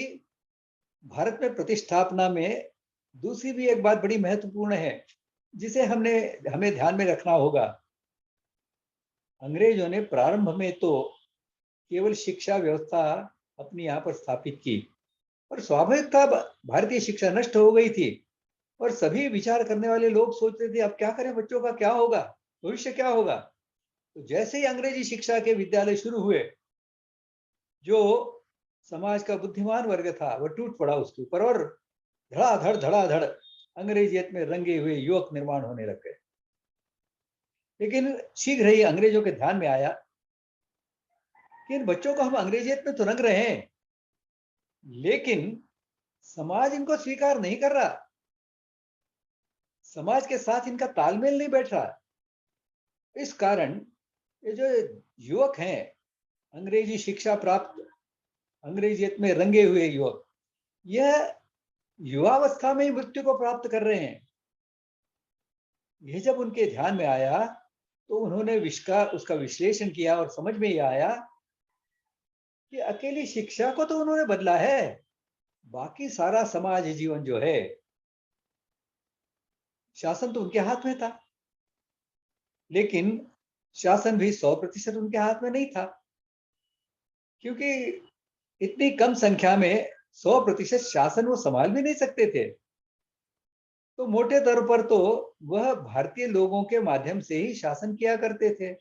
भारत में प्रतिष्ठापना में दूसरी भी एक बात बड़ी महत्वपूर्ण है, जिसे हमें ध्यान में रखना होगा। अंग्रेजों ने प्रारंभ में तो केवल शिक्षा व्यवस्था अपनी यहाँ पर स्थापित की, और स्वाभाविक था, भारतीय शिक्षा नष्ट हो गई थी और सभी विचार करने वाले लोग सोचते थे अब क्या करें, बच्चों का क्या होगा, भविष्य क्या होगा। तो जैसे ही अंग्रेजी शिक्षा के विद्यालय शुरू हुए, जो समाज का बुद्धिमान वर्ग था वह टूट पड़ा उसके ऊपर और धड़ाधड़ अंग्रेजियत में रंगे हुए युवक निर्माण होने लग गए। लेकिन शीघ्र ही अंग्रेजों के ध्यान में आया कि इन बच्चों को हम अंग्रेजियत में तो रंग रहे हैं, लेकिन समाज इनको स्वीकार नहीं कर रहा, समाज के साथ इनका तालमेल नहीं बैठ रहा। इस कारण ये जो युवक हैं, अंग्रेजी शिक्षा प्राप्त, अंग्रेजियत में रंगे हुए युवक, यह युवावस्था में ही मृत्यु को प्राप्त कर रहे हैं। यह जब उनके ध्यान में आया तो उन्होंने उसका विश्लेषण किया और समझ में यह आया कि अकेली शिक्षा को तो उन्होंने बदला है, बाकी सारा समाज जीवन जो है, शासन तो उनके हाथ में था, लेकिन शासन भी 100% उनके हाथ में नहीं था, क्योंकि इतनी कम संख्या में 100% शासन वो संभाल भी नहीं सकते थे। तो मोटे तौर पर तो वह भारतीय लोगों के माध्यम से ही शासन किया करते थे।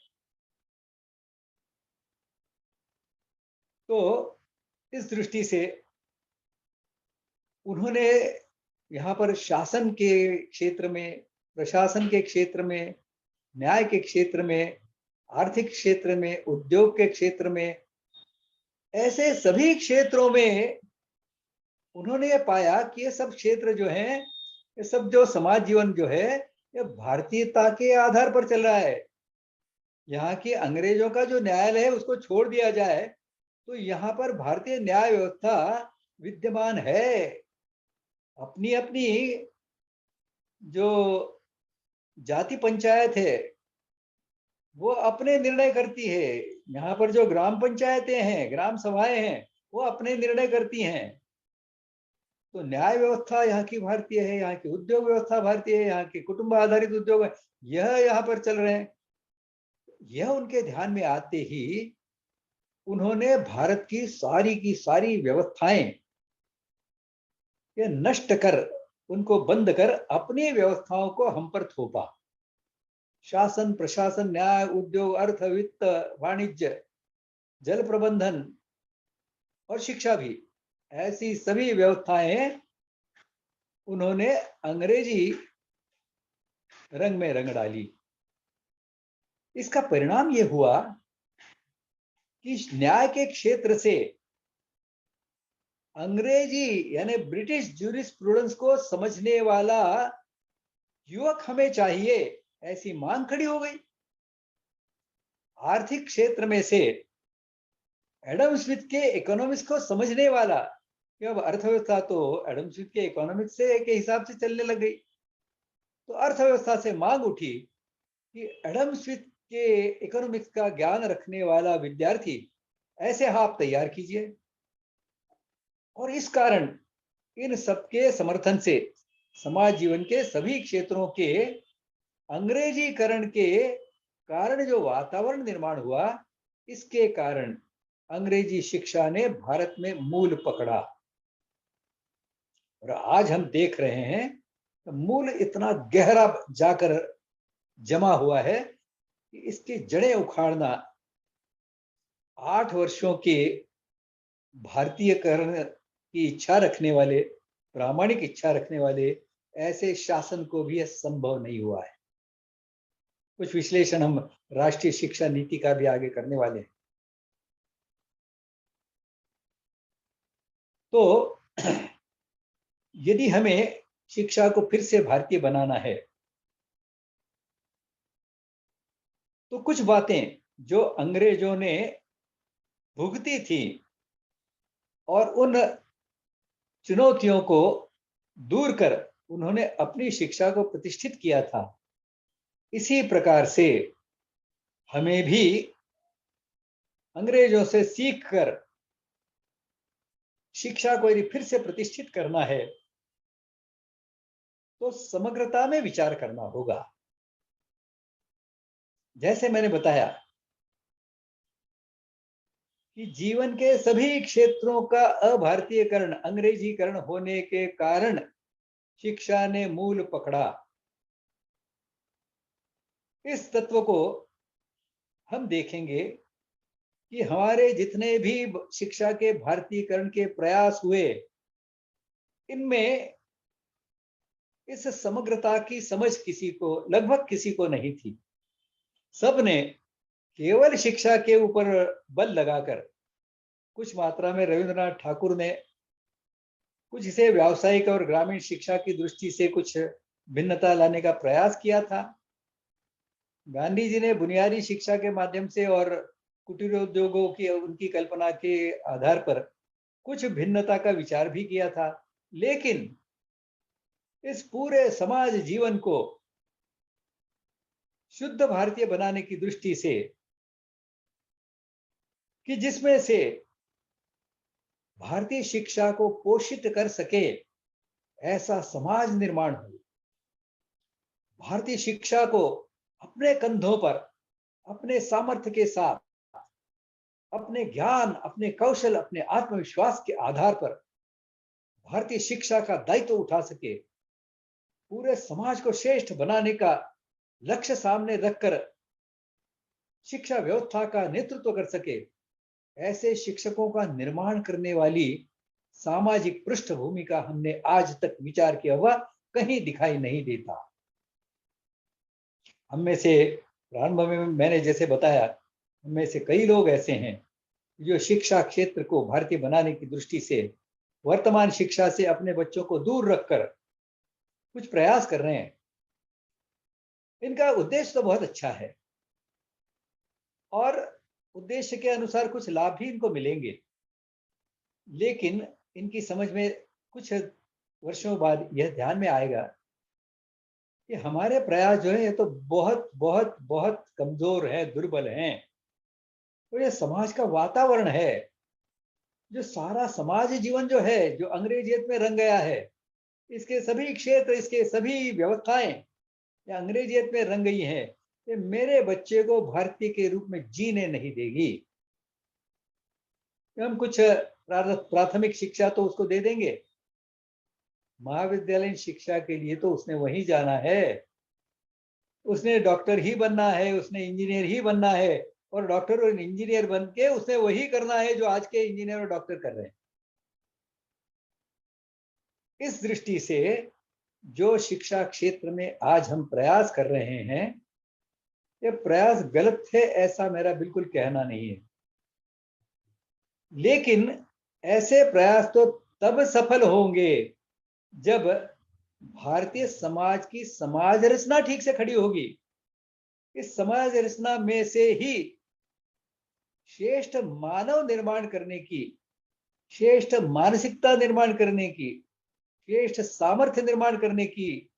तो इस दृष्टि से उन्होंने यहाँ पर शासन के क्षेत्र में, प्रशासन के क्षेत्र में, न्याय के क्षेत्र में, आर्थिक क्षेत्र में, उद्योग के क्षेत्र में, ऐसे सभी क्षेत्रों में उन्होंने ये पाया कि ये सब क्षेत्र जो हैं, ये सब जो समाज जीवन जो है, ये भारतीयता के आधार पर चल रहा है। यहाँ की अंग्रेजों का जो न्यायालय है उसको छोड़ दिया जाए तो यहाँ पर भारतीय न्याय व्यवस्था विद्यमान है। अपनी अपनी जो जाति पंचायत है वो अपने निर्णय करती है। यहाँ पर जो ग्राम पंचायतें हैं, ग्राम सभाएं हैं, वो अपने निर्णय करती हैं। तो न्याय व्यवस्था यहाँ की भारतीय है, यहाँ की उद्योग व्यवस्था भारतीय है, यहाँ के कुटुंब आधारित उद्योग है, यह यहाँ पर चल रहे हैं। यह उनके ध्यान में आते ही उन्होंने भारत की सारी व्यवस्थाएं ये नष्ट कर, उनको बंद कर अपनी व्यवस्थाओं को हम पर थोपा। शासन, प्रशासन, न्याय, उद्योग, अर्थ, वित्त, वाणिज्य, जल प्रबंधन और शिक्षा भी, ऐसी सभी व्यवस्थाएं उन्होंने अंग्रेजी रंग में रंग डाली। इसका परिणाम यह हुआ कि न्याय के क्षेत्र से अंग्रेजी यानी ब्रिटिश ज्यूरिस्प्रूडेंस को समझने वाला युवक हमें चाहिए, ऐसी मांग खड़ी हो गई। आर्थिक क्षेत्र में से एडम स्मिथ के इकोनॉमिक्स को समझने वाला, कि अब अर्थव्यवस्था तो एडम स्मिथ के इकोनॉमिक्स से के हिसाब से चलने लग गई। तो अर्थव्यवस्था से मांग उठी कि एडम स्मिथ के इकोनॉमिक्स का ज्ञान रखने वाला विद्यार्थी ऐसे आप तैयार कीजिए। और इस कारण इन सबके समर्थन से समाज जीवन के सभी क्षेत्रों के अंग्रेजीकरण के कारण जो वातावरण निर्माण हुआ, इसके कारण अंग्रेजी शिक्षा ने भारत में मूल पकड़ा। और आज हम देख रहे हैं मूल इतना गहरा जाकर जमा हुआ है कि इसकी जड़ें उखाड़ना 8 वर्षों के भारतीयकरण की इच्छा रखने वाले, प्रामाणिक इच्छा रखने वाले ऐसे शासन को भी यह संभव नहीं हुआ है। कुछ विश्लेषण हम राष्ट्रीय शिक्षा नीति का भी आगे करने वाले हैं। तो यदि हमें शिक्षा को फिर से भारतीय बनाना है तो कुछ बातें जो अंग्रेजों ने भुगती थी और उन चुनौतियों को दूर कर उन्होंने अपनी शिक्षा को प्रतिष्ठित किया था, इसी प्रकार से हमें भी अंग्रेजों से सीख कर शिक्षा को यदि फिर से प्रतिष्ठित करना है तो समग्रता में विचार करना होगा। जैसे मैंने बताया कि जीवन के सभी क्षेत्रों का अभारतीयकरण, अंग्रेजीकरण होने के कारण शिक्षा ने मूल पकड़ा। इस तत्व को हम देखेंगे कि हमारे जितने भी शिक्षा के भारतीयकरण के प्रयास हुए, इनमें इस समग्रता की समझ लगभग किसी को नहीं थी। सबने केवल शिक्षा के ऊपर बल लगाकर, कुछ मात्रा में रविंद्रनाथ ठाकुर ने कुछ इसे व्यावसायिक और ग्रामीण शिक्षा की दृष्टि से कुछ भिन्नता लाने का प्रयास किया था। गांधी जी ने बुनियादी शिक्षा के माध्यम से और कुटीर उद्योगों की उनकी कल्पना के आधार पर कुछ भिन्नता का विचार भी किया था। लेकिन इस पूरे समाज जीवन को शुद्ध भारतीय बनाने की दृष्टि से, कि जिसमें से भारतीय शिक्षा को पोषित कर सके ऐसा समाज निर्माण हो, भारतीय शिक्षा को अपने कंधों पर, अपने सामर्थ्य के साथ, अपने ज्ञान, अपने कौशल, अपने आत्मविश्वास के आधार पर भारतीय शिक्षा का दायित्व उठा सके, पूरे समाज को श्रेष्ठ बनाने का लक्ष्य सामने रखकर शिक्षा व्यवस्था का नेतृत्व कर सके, ऐसे शिक्षकों का निर्माण करने वाली सामाजिक पृष्ठभूमि का हमने आज तक विचार किया हुआ कहीं दिखाई नहीं देता। हम में से प्रारंभ में मैंने जैसे बताया, हम में से कई लोग ऐसे हैं जो शिक्षा क्षेत्र को भारतीय बनाने की दृष्टि से वर्तमान शिक्षा से अपने बच्चों को दूर रखकर कुछ प्रयास कर रहे हैं। इनका उद्देश्य तो बहुत अच्छा है और उद्देश्य के अनुसार कुछ लाभ भी इनको मिलेंगे, लेकिन इनकी समझ में कुछ वर्षों बाद यह ध्यान में आएगा कि हमारे प्रयास जो है ये तो बहुत बहुत बहुत कमजोर है, दुर्बल हैं। तो ये समाज का वातावरण है, जो सारा समाज जीवन जो है, जो अंग्रेजियत में रंग गया है, इसके सभी क्षेत्र, इसके सभी व्यवस्थाएं या अंग्रेजियत में रंग गई हैं, ये मेरे बच्चे को भारतीय के रूप में जीने नहीं देगी। हम कुछ प्राथमिक शिक्षा तो उसको दे देंगे, महाविद्यालयीन शिक्षा के लिए तो उसने वहीं जाना है, उसने डॉक्टर ही बनना है, उसने इंजीनियर ही बनना है, और डॉक्टर और इंजीनियर बन के उसने वही करना है जो आज के इंजीनियर और डॉक्टर कर रहे हैं। इस दृष्टि से जो शिक्षा क्षेत्र में आज हम प्रयास कर रहे हैं, ये प्रयास गलत है ऐसा मेरा बिल्कुल कहना नहीं है, लेकिन ऐसे प्रयास तो तब सफल होंगे जब भारतीय समाज की समाज रचना ठीक से खड़ी होगी। इस समाज रचना में से ही श्रेष्ठ मानव निर्माण करने की, श्रेष्ठ मानसिकता निर्माण करने की, श्रेष्ठ सामर्थ्य निर्माण करने की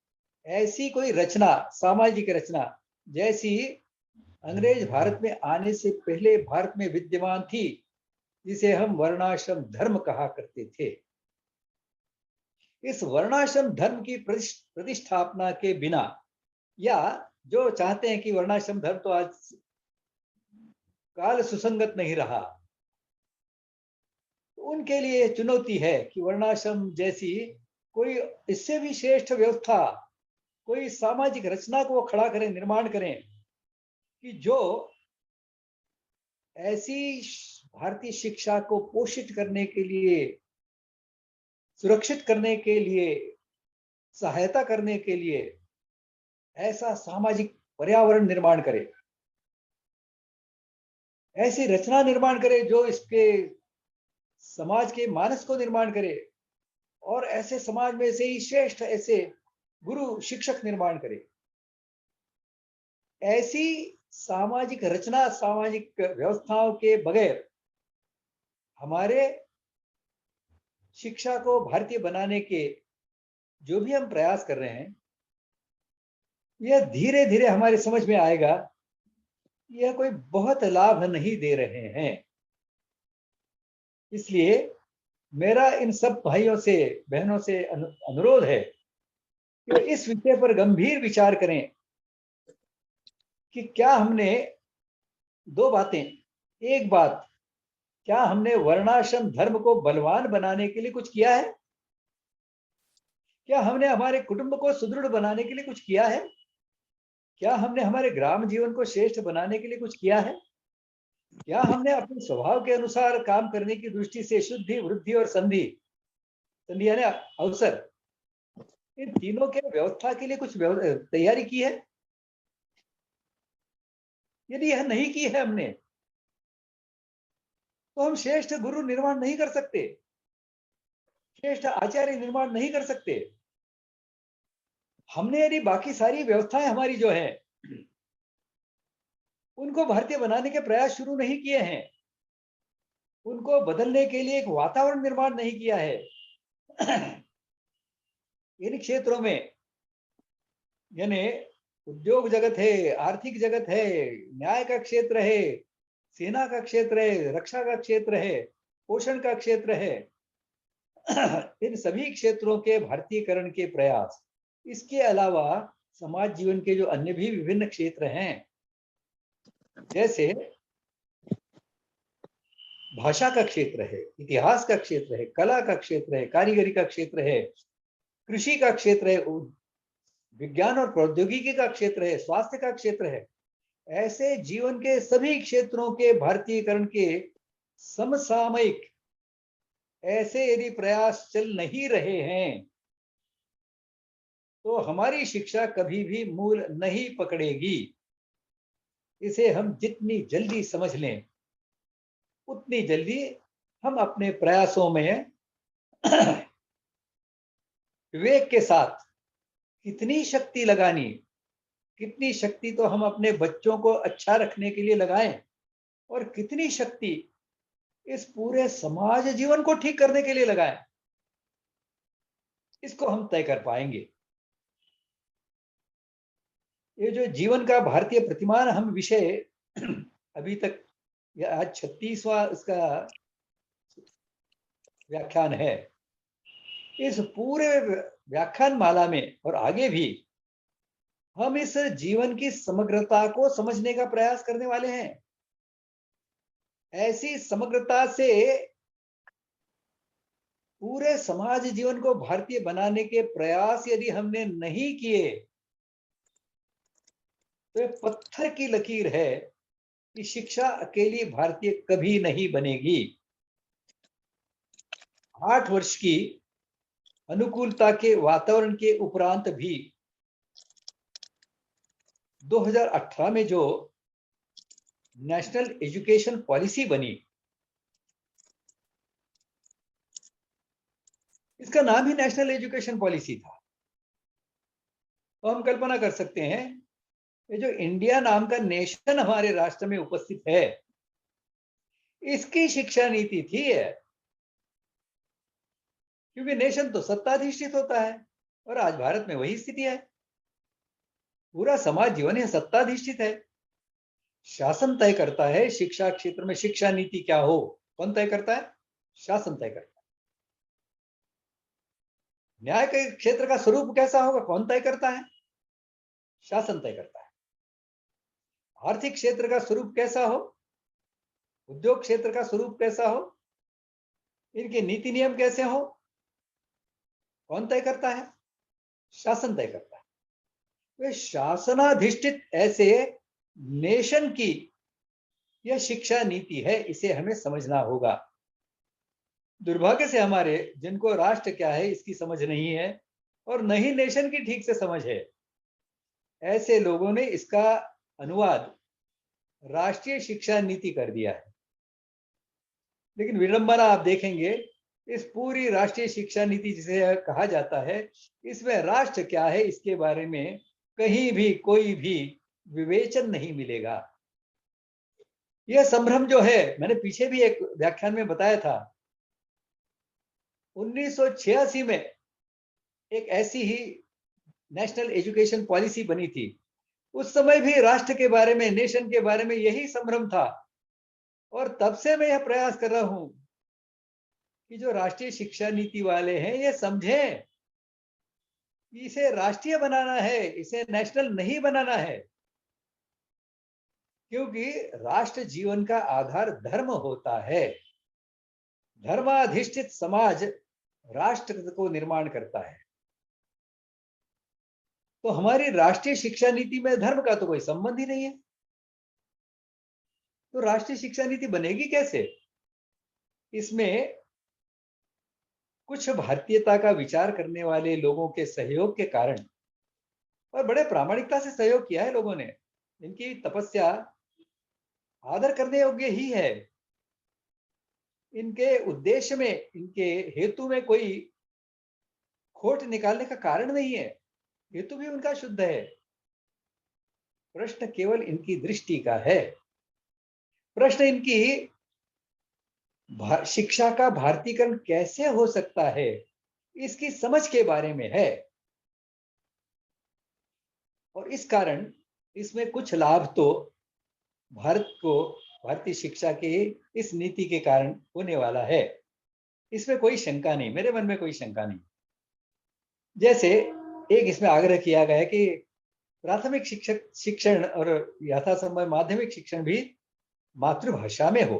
ऐसी कोई रचना, सामाजिक रचना जैसी अंग्रेज भारत में आने से पहले भारत में विद्यमान थी, जिसे हम वर्णाश्रम धर्म कहा करते थे। इस वर्णाश्रम धर्म की प्रतिष्ठापना के बिना, या जो चाहते हैं कि वर्णाश्रम धर्म तो आज काल सुसंगत नहीं रहा, तो उनके लिए चुनौती है कि वर्णाश्रम जैसी कोई इससे भी श्रेष्ठ व्यवस्था, कोई सामाजिक रचना को खड़ा करें, निर्माण करें, कि जो ऐसी भारतीय शिक्षा को पोषित करने के लिए, सुरक्षित करने के लिए, सहायता करने के लिए ऐसा सामाजिक पर्यावरण निर्माण करे, ऐसी रचना निर्माण करे जो इसके समाज के मानस को निर्माण करे, और ऐसे समाज में से ही श्रेष्ठ ऐसे गुरु शिक्षक निर्माण करे। ऐसी सामाजिक रचना, सामाजिक व्यवस्थाओं के बगैर हमारे शिक्षा को भारतीय बनाने के जो भी हम प्रयास कर रहे हैं, यह धीरे धीरे हमारी समझ में आएगा, यह कोई बहुत लाभ नहीं दे रहे हैं। इसलिए मेरा इन सब भाइयों से, बहनों से अनुरोध है कि इस विषय पर गंभीर विचार करें कि क्या हमने दो बातें, एक बात क्या हमने वर्णाश्रम धर्म को बलवान बनाने के लिए कुछ किया है? क्या हमने हमारे कुटुंब को सुदृढ़ बनाने के लिए कुछ किया है? क्या हमने हमारे ग्राम जीवन को श्रेष्ठ बनाने के लिए कुछ किया है? क्या हमने अपने स्वभाव के अनुसार काम करने की दृष्टि से शुद्धि, वृद्धि और संधि, संधि यानी अवसर, इन तीनों के व्यवस्था के लिए कुछ तैयारी की है? यदि यह नहीं की है हमने, तो हम श्रेष्ठ गुरु निर्माण नहीं कर सकते, श्रेष्ठ आचार्य निर्माण नहीं कर सकते। हमने यदि बाकी सारी व्यवस्थाएं हमारी जो है उनको भारतीय बनाने के प्रयास शुरू नहीं किए हैं, उनको बदलने के लिए एक वातावरण निर्माण नहीं किया है इन क्षेत्रों में, यानी उद्योग जगत है, आर्थिक जगत है, न्याय का क्षेत्र है, सेना का क्षेत्र है, रक्षा का क्षेत्र है, पोषण का क्षेत्र है, इन सभी क्षेत्रों के भारतीयकरण के प्रयास, इसके अलावा समाज जीवन के जो अन्य भी विभिन्न क्षेत्र हैं, जैसे भाषा का क्षेत्र है, इतिहास का क्षेत्र है, कला का क्षेत्र है, कारीगरी का क्षेत्र है, कृषि का क्षेत्र है, विज्ञान और प्रौद्योगिकी का क्षेत्र है, स्वास्थ्य का क्षेत्र है, ऐसे जीवन के सभी क्षेत्रों के भारतीयकरण के समसामयिक ऐसे यदि प्रयास चल नहीं रहे हैं, तो हमारी शिक्षा कभी भी मूल नहीं पकड़ेगी। इसे हम जितनी जल्दी समझ लें, उतनी जल्दी हम अपने प्रयासों में विवेक के साथ कितनी शक्ति लगानी, कितनी शक्ति तो हम अपने बच्चों को अच्छा रखने के लिए लगाएं, और कितनी शक्ति इस पूरे समाज जीवन को ठीक करने के लिए लगाएं, इसको हम तय कर पाएंगे। ये जो जीवन का भारतीय प्रतिमान हम विषय अभी तक, आज 36वां इसका व्याख्यान है। इस पूरे व्याख्यान माला में और आगे भी हम इस जीवन की समग्रता को समझने का प्रयास करने वाले हैं। ऐसी समग्रता से पूरे समाज जीवन को भारतीय बनाने के प्रयास यदि हमने नहीं किए, तो ये पत्थर की लकीर है कि शिक्षा अकेली भारतीय कभी नहीं बनेगी। 8 वर्ष की अनुकूलता के वातावरण के उपरांत भी 2018 में जो नेशनल एजुकेशन पॉलिसी बनी, इसका नाम ही नेशनल एजुकेशन पॉलिसी था। तो हम कल्पना कर सकते हैं, ये जो इंडिया नाम का नेशन हमारे राष्ट्र में उपस्थित है, इसकी शिक्षा नीति थी है, क्योंकि नेशन तो सत्ताधिष्ठित होता है, और आज भारत में वही स्थिति है। पूरा समाज जीवन है सत्ताधिष्ठित है। शासन तय करता है शिक्षा क्षेत्र में शिक्षा नीति क्या हो। कौन तय करता है? शासन तय करता है। न्याय के क्षेत्र का स्वरूप कैसा होगा, कौन तय करता है? शासन तय करता है। आर्थिक क्षेत्र का स्वरूप कैसा हो, उद्योग क्षेत्र का स्वरूप कैसा हो, इनके नीति नियम कैसे हो, कौन तय करता है? शासन तय करता है। वे शासनाधिष्ठित ऐसे नेशन की यह शिक्षा नीति है, इसे हमें समझना होगा। दुर्भाग्य से हमारे जिनको राष्ट्र क्या है इसकी समझ नहीं है, और न ही नेशन की ठीक से समझ है, ऐसे लोगों ने इसका अनुवाद राष्ट्रीय शिक्षा नीति कर दिया है। लेकिन विडंबना आप देखेंगे, इस पूरी राष्ट्रीय शिक्षा नीति जिसे कहा जाता है, इसमें राष्ट्र क्या है इसके बारे में कहीं भी कोई भी विवेचन नहीं मिलेगा। यह संभ्रम जो है, मैंने पीछे भी एक व्याख्यान में बताया था, 1986 में एक ऐसी ही नेशनल एजुकेशन पॉलिसी बनी थी। उस समय भी राष्ट्र के बारे में, नेशन के बारे में यही संभ्रम था, और तब से मैं यह प्रयास कर रहा हूं कि जो राष्ट्रीय शिक्षा नीति वाले हैं ये समझें, इसे राष्ट्रीय बनाना है, इसे नेशनल नहीं बनाना है। क्योंकि राष्ट्र जीवन का आधार धर्म होता है। धर्माधिष्ठित समाज राष्ट्र को निर्माण करता है। तो हमारी राष्ट्रीय शिक्षा नीति में धर्म का तो कोई संबंध ही नहीं है। तो राष्ट्रीय शिक्षा नीति बनेगी कैसे? इसमें कुछ भारतीयता का विचार करने वाले लोगों के सहयोग के कारण, और बड़े प्रामाणिकता से सहयोग किया है लोगों ने, इनकी तपस्या आदर करने योग्य ही है। इनके उद्देश्य में, इनके हेतु में कोई खोट निकालने का कारण नहीं है, हेतु भी उनका शुद्ध है। प्रश्न केवल इनकी दृष्टि का है। प्रश्न इनकी शिक्षा का भारतीकरण कैसे हो सकता है, इसकी समझ के बारे में है। और इस कारण इसमें कुछ लाभ तो भारत को भारतीय शिक्षा के इस नीति के कारण होने वाला है, इसमें कोई शंका नहीं, मेरे मन में कोई शंका नहीं। जैसे एक इसमें आग्रह किया गया है कि प्राथमिक शिक्षण और यथासंभव माध्यमिक शिक्षण भी मातृभाषा में हो।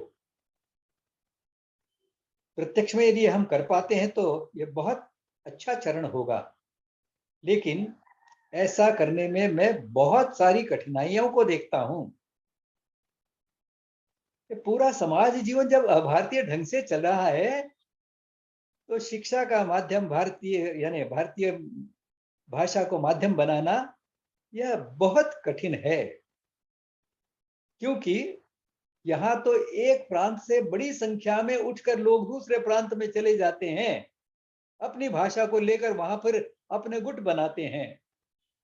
प्रत्यक्ष में यदि हम कर पाते हैं तो यह बहुत अच्छा चरण होगा, लेकिन ऐसा करने में मैं बहुत सारी कठिनाइयों को देखता हूं। पूरा समाज जीवन जब अभारतीय ढंग से चल रहा है तो शिक्षा का माध्यम भारतीय, यानी भारतीय भाषा को माध्यम बनाना यह बहुत कठिन है। क्योंकि यहाँ तो एक प्रांत से बड़ी संख्या में उठकर लोग दूसरे प्रांत में चले जाते हैं, अपनी भाषा को लेकर वहां पर अपने गुट बनाते हैं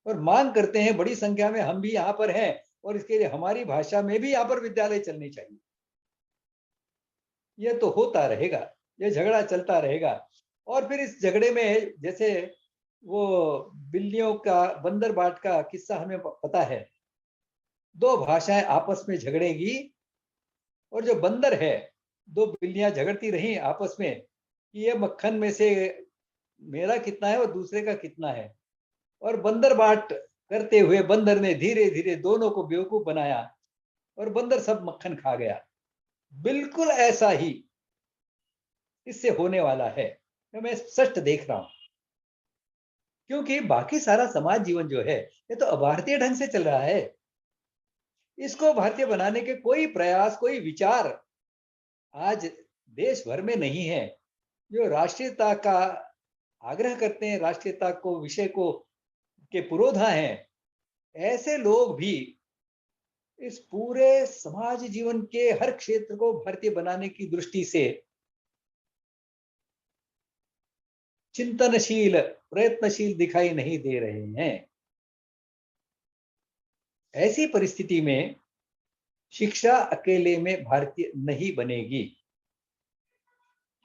और मांग करते हैं बड़ी संख्या में हम भी यहाँ पर हैं और इसके लिए हमारी भाषा में भी यहाँ पर विद्यालय चलने चाहिए। यह तो होता रहेगा, यह झगड़ा चलता रहेगा। और फिर इस झगड़े में, जैसे वो बिल्लियों का बंदर बाट का किस्सा हमें पता है, दो भाषाएं आपस में झगड़ेगी और जो बंदर है, दो बिल्लियां झगड़ती रही आपस में कि ये मक्खन में से मेरा कितना है और दूसरे का कितना है, और बंदर बाट करते हुए बंदर ने धीरे धीरे दोनों को बेवकूफ बनाया और बंदर सब मक्खन खा गया। बिल्कुल ऐसा ही इससे होने वाला है, मैं स्पष्ट देख रहा हूं। क्योंकि बाकी सारा समाज जीवन जो है ये तो अभारतीय ढंग से चल रहा है। इसको भारतीय बनाने के कोई प्रयास, कोई विचार आज देश भर में नहीं है। जो राष्ट्रीयता का आग्रह करते हैं, राष्ट्रीयता को विषय को के पुरोधा हैं, ऐसे लोग भी इस पूरे समाज जीवन के हर क्षेत्र को भारतीय बनाने की दृष्टि से चिंतनशील, प्रयत्नशील दिखाई नहीं दे रहे हैं। ऐसी परिस्थिति में शिक्षा अकेले में भारतीय नहीं बनेगी।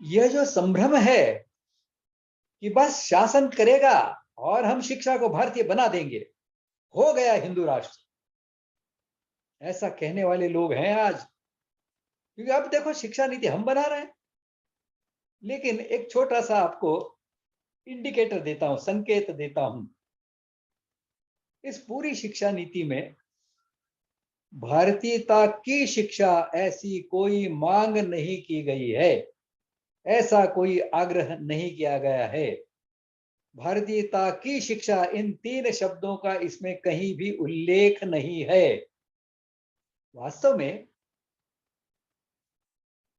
यह जो संभ्रम है कि बस शासन करेगा और हम शिक्षा को भारतीय बना देंगे, हो गया हिंदू राष्ट्र, ऐसा कहने वाले लोग हैं आज। क्योंकि अब देखो शिक्षा नीति हम बना रहे हैं, लेकिन एक छोटा सा आपको इंडिकेटर देता हूं, संकेत देता हूं। इस पूरी शिक्षा नीति में भारतीयता की शिक्षा ऐसी कोई मांग नहीं की गई है, ऐसा कोई आग्रह नहीं किया गया है। भारतीयता की शिक्षा, इन तीन शब्दों का इसमें कहीं भी उल्लेख नहीं है। वास्तव में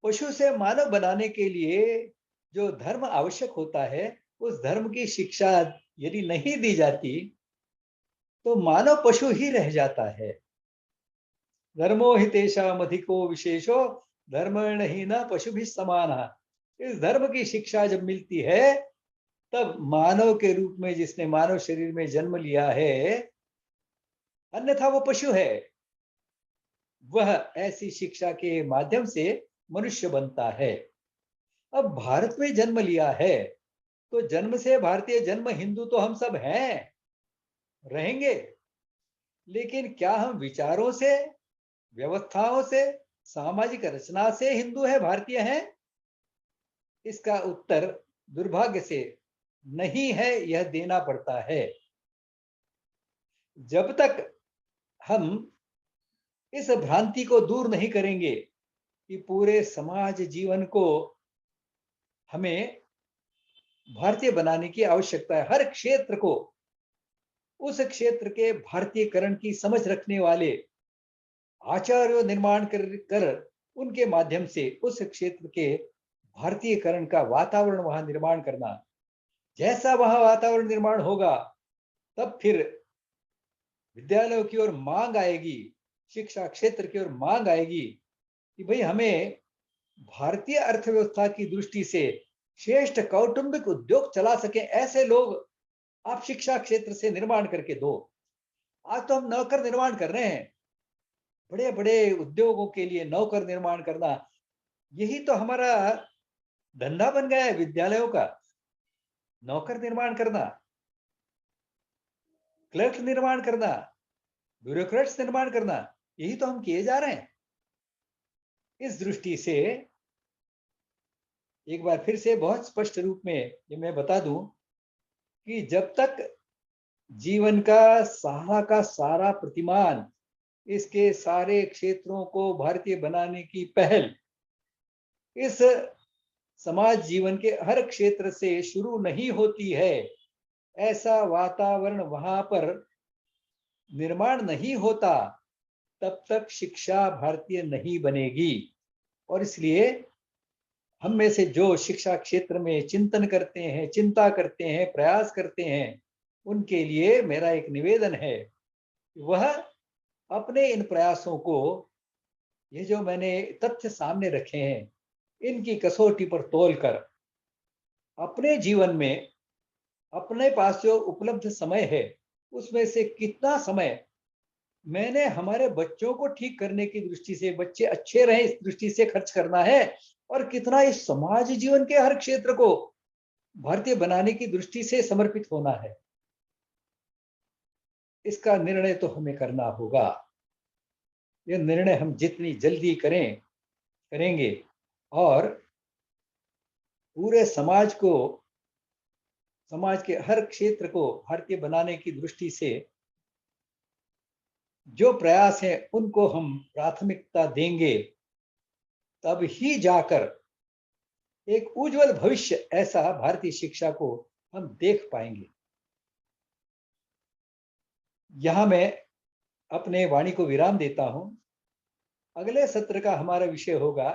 पशु से मानव बनाने के लिए जो धर्म आवश्यक होता है, उस धर्म की शिक्षा यदि नहीं दी जाती तो मानव पशु ही रह जाता है। धर्मो हि तेषाम् अधिको विशेषो धर्मेण हि न पशु भी समान। इस धर्म की शिक्षा जब मिलती है तब मानव के रूप में जिसने मानव शरीर में जन्म लिया है, अन्यथा वो पशु है, वह ऐसी शिक्षा के माध्यम से मनुष्य बनता है। अब भारत में जन्म लिया है तो जन्म से भारतीय, जन्म हिंदू तो हम सब हैं, रहेंगे। लेकिन क्या हम विचारों से, व्यवस्थाओं से, सामाजिक रचना से हिंदू है, भारतीय हैं? इसका उत्तर दुर्भाग्य से नहीं है, यह देना पड़ता है। जब तक हम इस भ्रांति को दूर नहीं करेंगे कि पूरे समाज जीवन को हमें भारतीय बनाने की आवश्यकता है। हर क्षेत्र को उस क्षेत्र के भारतीयकरण की समझ रखने वाले आचार्य निर्माण कर उनके माध्यम से उस क्षेत्र के भारतीयकरण का वातावरण वहां निर्माण करना। जैसा वहां वातावरण निर्माण होगा तब फिर विद्यालयों की ओर मांग आएगी, शिक्षा क्षेत्र की ओर मांग आएगी कि भाई हमें भारतीय अर्थव्यवस्था की दृष्टि से श्रेष्ठ कौटुंबिक उद्योग चला सके ऐसे लोग आप शिक्षा क्षेत्र से निर्माण करके दो। आज तो हम नौकर निर्माण कर रहे हैं, बड़े बड़े उद्योगों के लिए नौकर निर्माण करना, यही तो हमारा धंधा बन गया है विद्यालयों का। नौकर निर्माण करना, क्लर्क निर्माण करना, ब्यूरोक्रेट्स निर्माण करना, यही तो हम किए जा रहे हैं। इस दृष्टि से एक बार फिर से बहुत स्पष्ट रूप में ये मैं बता दूं कि जब तक जीवन का सारा प्रतिमान, इसके सारे क्षेत्रों को भारतीय बनाने की पहल इस समाज जीवन के हर क्षेत्र से शुरू नहीं होती है, ऐसा वातावरण वहां पर निर्माण नहीं होता, तब तक शिक्षा भारतीय नहीं बनेगी। और इसलिए हम में से जो शिक्षा क्षेत्र में चिंतन करते हैं, चिंता करते हैं, प्रयास करते हैं, उनके लिए मेरा एक निवेदन है, वह अपने इन प्रयासों को, ये जो मैंने तथ्य सामने रखे हैं, इनकी कसौटी पर तोलकर अपने जीवन में अपने पास जो उपलब्ध समय है उसमें से कितना समय मैंने हमारे बच्चों को ठीक करने की दृष्टि से, बच्चे अच्छे रहे इस दृष्टि से खर्च करना है, और कितना इस समाज जीवन के हर क्षेत्र को भारतीय बनाने की दृष्टि से समर्पित होना है, इसका निर्णय तो हमें करना होगा। यह निर्णय हम जितनी जल्दी करेंगे और पूरे समाज के हर क्षेत्र को भारतीय बनाने की दृष्टि से जो प्रयास है उनको हम प्राथमिकता देंगे, तब ही जाकर एक उज्जवल भविष्य ऐसा भारतीय शिक्षा को हम देख पाएंगे। यहां मैं अपने वाणी को विराम देता हूं। अगले सत्र का हमारा विषय होगा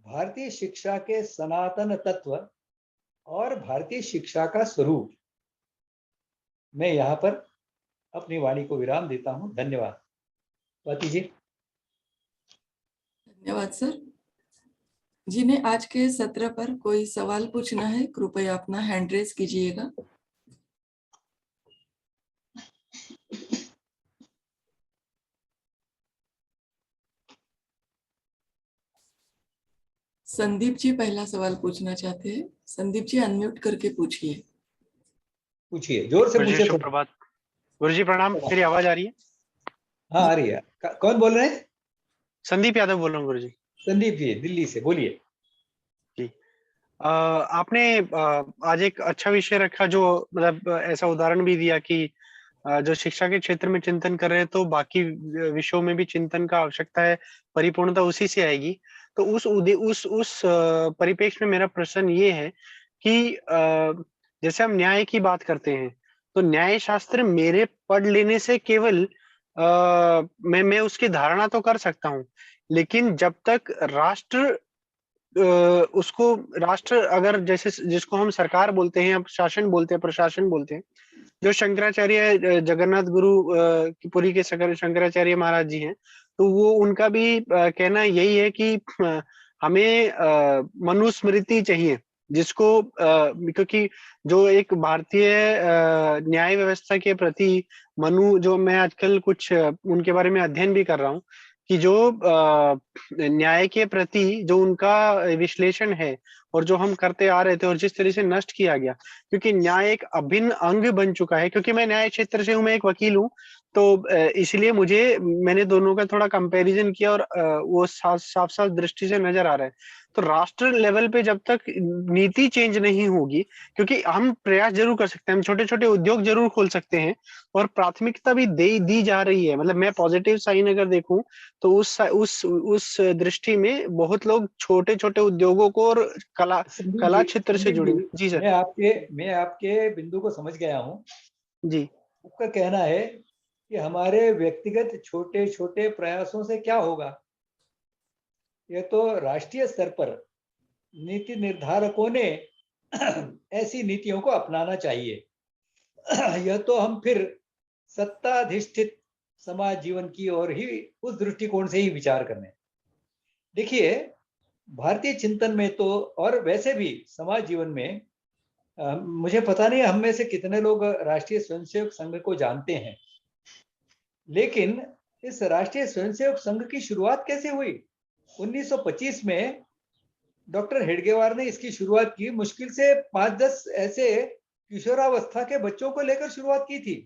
भारतीय शिक्षा के सनातन तत्व और भारतीय शिक्षा का स्वरूप। मैं यहां पर अपनी वाणी को विराम देता हूं। धन्यवाद। स्वाति जी। धन्यवाद सर। जिन्हें आज के सत्र पर कोई सवाल पूछना है, कृपया अपना हैंड रेज कीजिएगा। संदीप जी पहला सवाल पूछना चाहते हैं। संदीप जी अनम्यूट करके पूछिए। पूछिए, जोर से पूछिए। सुप्रभात गुरु जी, प्रणाम। मेरी आवाज आ रही है? हाँ आ रही है। कौन बोल रहे हैं? संदीप यादव बोल रहा हूँ गुरु जी। संदीप जी दिल्ली से, बोलिए जी। आपने आज एक अच्छा विषय रखा, जो मतलब ऐसा उदाहरण भी दिया कि जो शिक्षा के क्षेत्र में चिंतन कर रहे हैं तो बाकी विषयों में भी चिंतन का आवश्यकता है, परिपूर्णता उसी से आएगी। तो उस परिप्रेक्ष्य में मेरा प्रश्न ये है कि जैसे हम न्याय की बात करते हैं, तो न्याय शास्त्र मेरे पढ़ लेने से केवल मैं उसकी धारणा तो कर सकता हूँ, लेकिन जब तक राष्ट्र उसको राष्ट्र अगर जैसे जिसको हम सरकार बोलते हैं या शासन बोलते हैं, प्रशासन बोलते हैं, जो शंकराचार्य जगन्नाथ गुरु की पुरी के शंकराचार्य महाराज जी हैं, तो वो उनका भी कहना यही है कि हमें मनुस्मृति चाहिए, जिसको क्योंकि जो एक भारतीय न्याय व्यवस्था के प्रति जो मैं आजकल कुछ उनके बारे में अध्ययन भी कर रहा हूँ कि जो न्याय के प्रति जो उनका विश्लेषण है और जो हम करते आ रहे थे और जिस तरह से नष्ट किया गया, क्योंकि न्याय एक अभिन्न अंग बन चुका है। क्योंकि मैं न्याय क्षेत्र से हूँ, मैं एक वकील हूँ, तो इसलिए मैंने दोनों का थोड़ा कंपैरिजन किया और वो साफ साफ दृष्टि से नजर आ रहा है। तो राष्ट्र लेवल पे जब तक नीति चेंज नहीं होगी, क्योंकि हम प्रयास जरूर कर सकते हैं, हम छोटे छोटे उद्योग जरूर खोल सकते हैं और प्राथमिकता भी दी जा रही है। मतलब मैं पॉजिटिव साइन अगर देखूं तो उस दृष्टि में बहुत लोग छोटे छोटे उद्योगों को और कला क्षेत्र से संदीप जुड़े। जी, जी सर। मैं आपके बिंदु को समझ गया हूँ। जी आपका कहना है कि हमारे व्यक्तिगत छोटे छोटे प्रयासों से क्या होगा, ये तो राष्ट्रीय स्तर पर नीति निर्धारकों ने ऐसी नीतियों को अपनाना चाहिए। यह तो हम फिर सत्ताधिष्ठित समाज जीवन की ओर ही उस दृष्टिकोण से ही विचार करने। देखिए, भारतीय चिंतन में तो और वैसे भी समाज जीवन में मुझे पता नहीं हम में से कितने लोग राष्ट्रीय स्वयंसेवक संघ को जानते हैं, लेकिन इस राष्ट्रीय स्वयंसेवक संघ की शुरुआत कैसे हुई? 1925 में डॉक्टर हेडगेवार ने इसकी शुरुआत की। मुश्किल से 5-10 ऐसे किशोरावस्था के बच्चों को लेकर शुरुआत की थी।